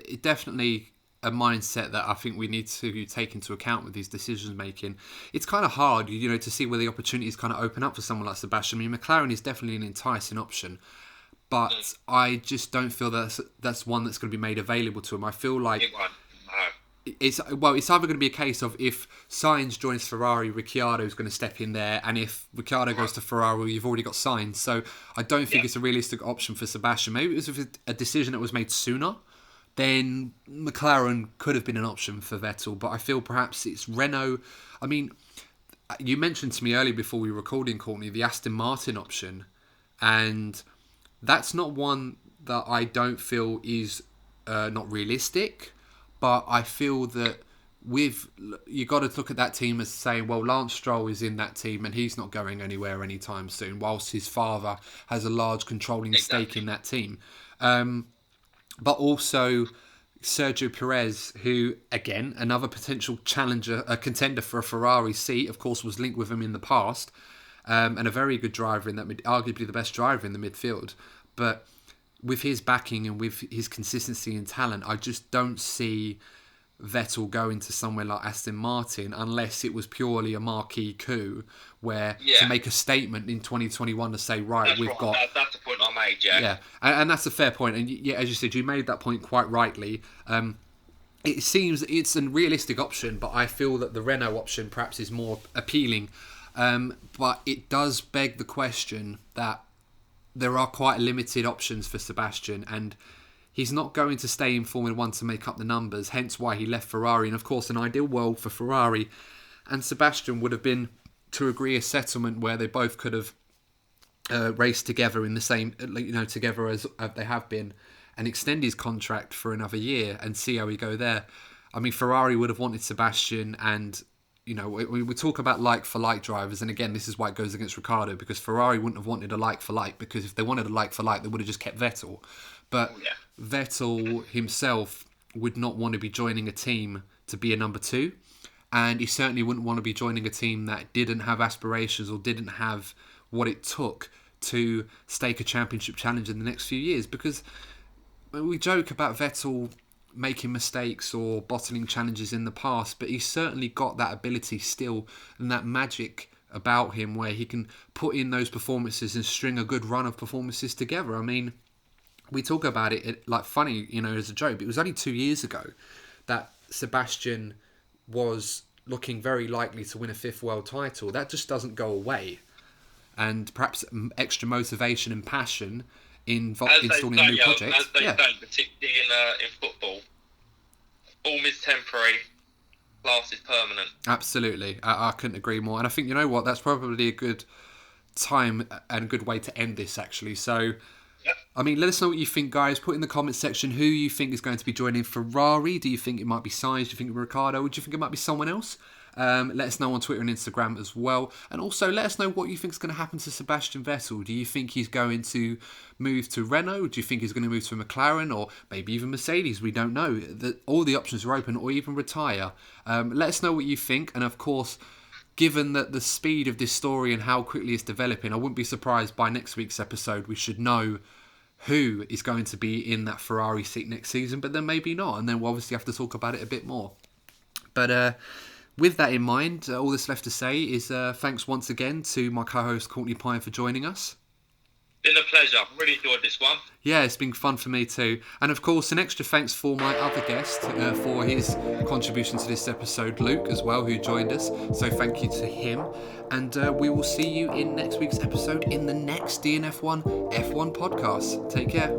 it definitely a mindset that I think we need to take into account with these decisions making. It's kind of hard, to see where the opportunities kind of open up for someone like Sebastian. I mean, McLaren is definitely an enticing option, but I just don't feel that's one that's going to be made available to him. I feel like it's either going to be a case of if Sainz joins Ferrari, Ricciardo is going to step in there, and if Ricciardo goes to Ferrari, you've already got Sainz. So I don't think it's a realistic option for Sebastian. Maybe it was a decision that was made sooner, then McLaren could have been an option for Vettel. But I feel perhaps it's Renault. I mean, you mentioned to me earlier before we were recording, Courtney, the Aston Martin option, and that's not one that I don't feel is not realistic. But I feel that you got to look at that team as saying, well, Lance Stroll is in that team and he's not going anywhere anytime soon, whilst his father has a large controlling stake in that team. But also Sergio Perez, who, again, another potential challenger, a contender for a Ferrari seat, of course, was linked with him in the past, and a very good driver in that, arguably the best driver in the midfield. But with his backing and with his consistency and talent, I just don't see Vettel going to somewhere like Aston Martin unless it was purely a marquee coup where to make a statement in 2021 to say, that's the point I made, Yeah, and that's a fair point. And yeah, as you said, you made that point quite rightly. It seems it's a realistic option, but I feel that the Renault option perhaps is more appealing. But it does beg the question that there are quite limited options for Sebastian, and he's not going to stay in Formula 1 to make up the numbers, hence why he left Ferrari. And of course, an ideal world for Ferrari and Sebastian would have been to agree a settlement where they both could have raced together in the same, together as they have been, and extend his contract for another year and see how we go there. I mean, Ferrari would have wanted Sebastian, and we talk about like-for-like drivers, and again, this is why it goes against Ricciardo, because Ferrari wouldn't have wanted a like-for-like, because if they wanted a like-for-like, they would have just kept Vettel. But Vettel himself would not want to be joining a team to be a number two, and he certainly wouldn't want to be joining a team that didn't have aspirations or didn't have what it took to stake a championship challenge in the next few years, because we joke about Vettel making mistakes or bottling challenges in the past, but he's certainly got that ability still and that magic about him where he can put in those performances and string a good run of performances together. I mean, we talk about it like funny, as a joke, but it was only 2 years ago that Sebastian was looking very likely to win a 5th world title. That just doesn't go away. And perhaps extra motivation and passion in installing a new project. As they say, particularly in football, form is temporary, class is permanent. Absolutely. I couldn't agree more. And I think, that's probably a good time and a good way to end this, actually. So, I mean, let us know what you think, guys. Put in the comments section who you think is going to be joining Ferrari. Do you think it might be Sainz? Do you think it will be Ricciardo? Or do you think it might be someone else? Let us know on Twitter and Instagram as well. And also let us know what you think is going to happen to Sebastian Vettel. Do you think he's going to move to Renault? Do you think he's going to move to McLaren or maybe even Mercedes? We don't know. All the options are open, or even retire. Let us know what you think. And of course, given that the speed of this story and how quickly it's developing, I wouldn't be surprised by next week's episode we should know who is going to be in that Ferrari seat next season, but then maybe not. And then we'll obviously have to talk about it a bit more. But with that in mind, all that's left to say is thanks once again to my co-host Courtney Pine for joining us. Been a pleasure. Really enjoyed this one. Yeah, it's been fun for me too. And of course, an extra thanks for my other guest for his contribution to this episode, Luke, as well, who joined us. So thank you to him. And we will see you in next week's episode in the next DNF1 F1 podcast. Take care.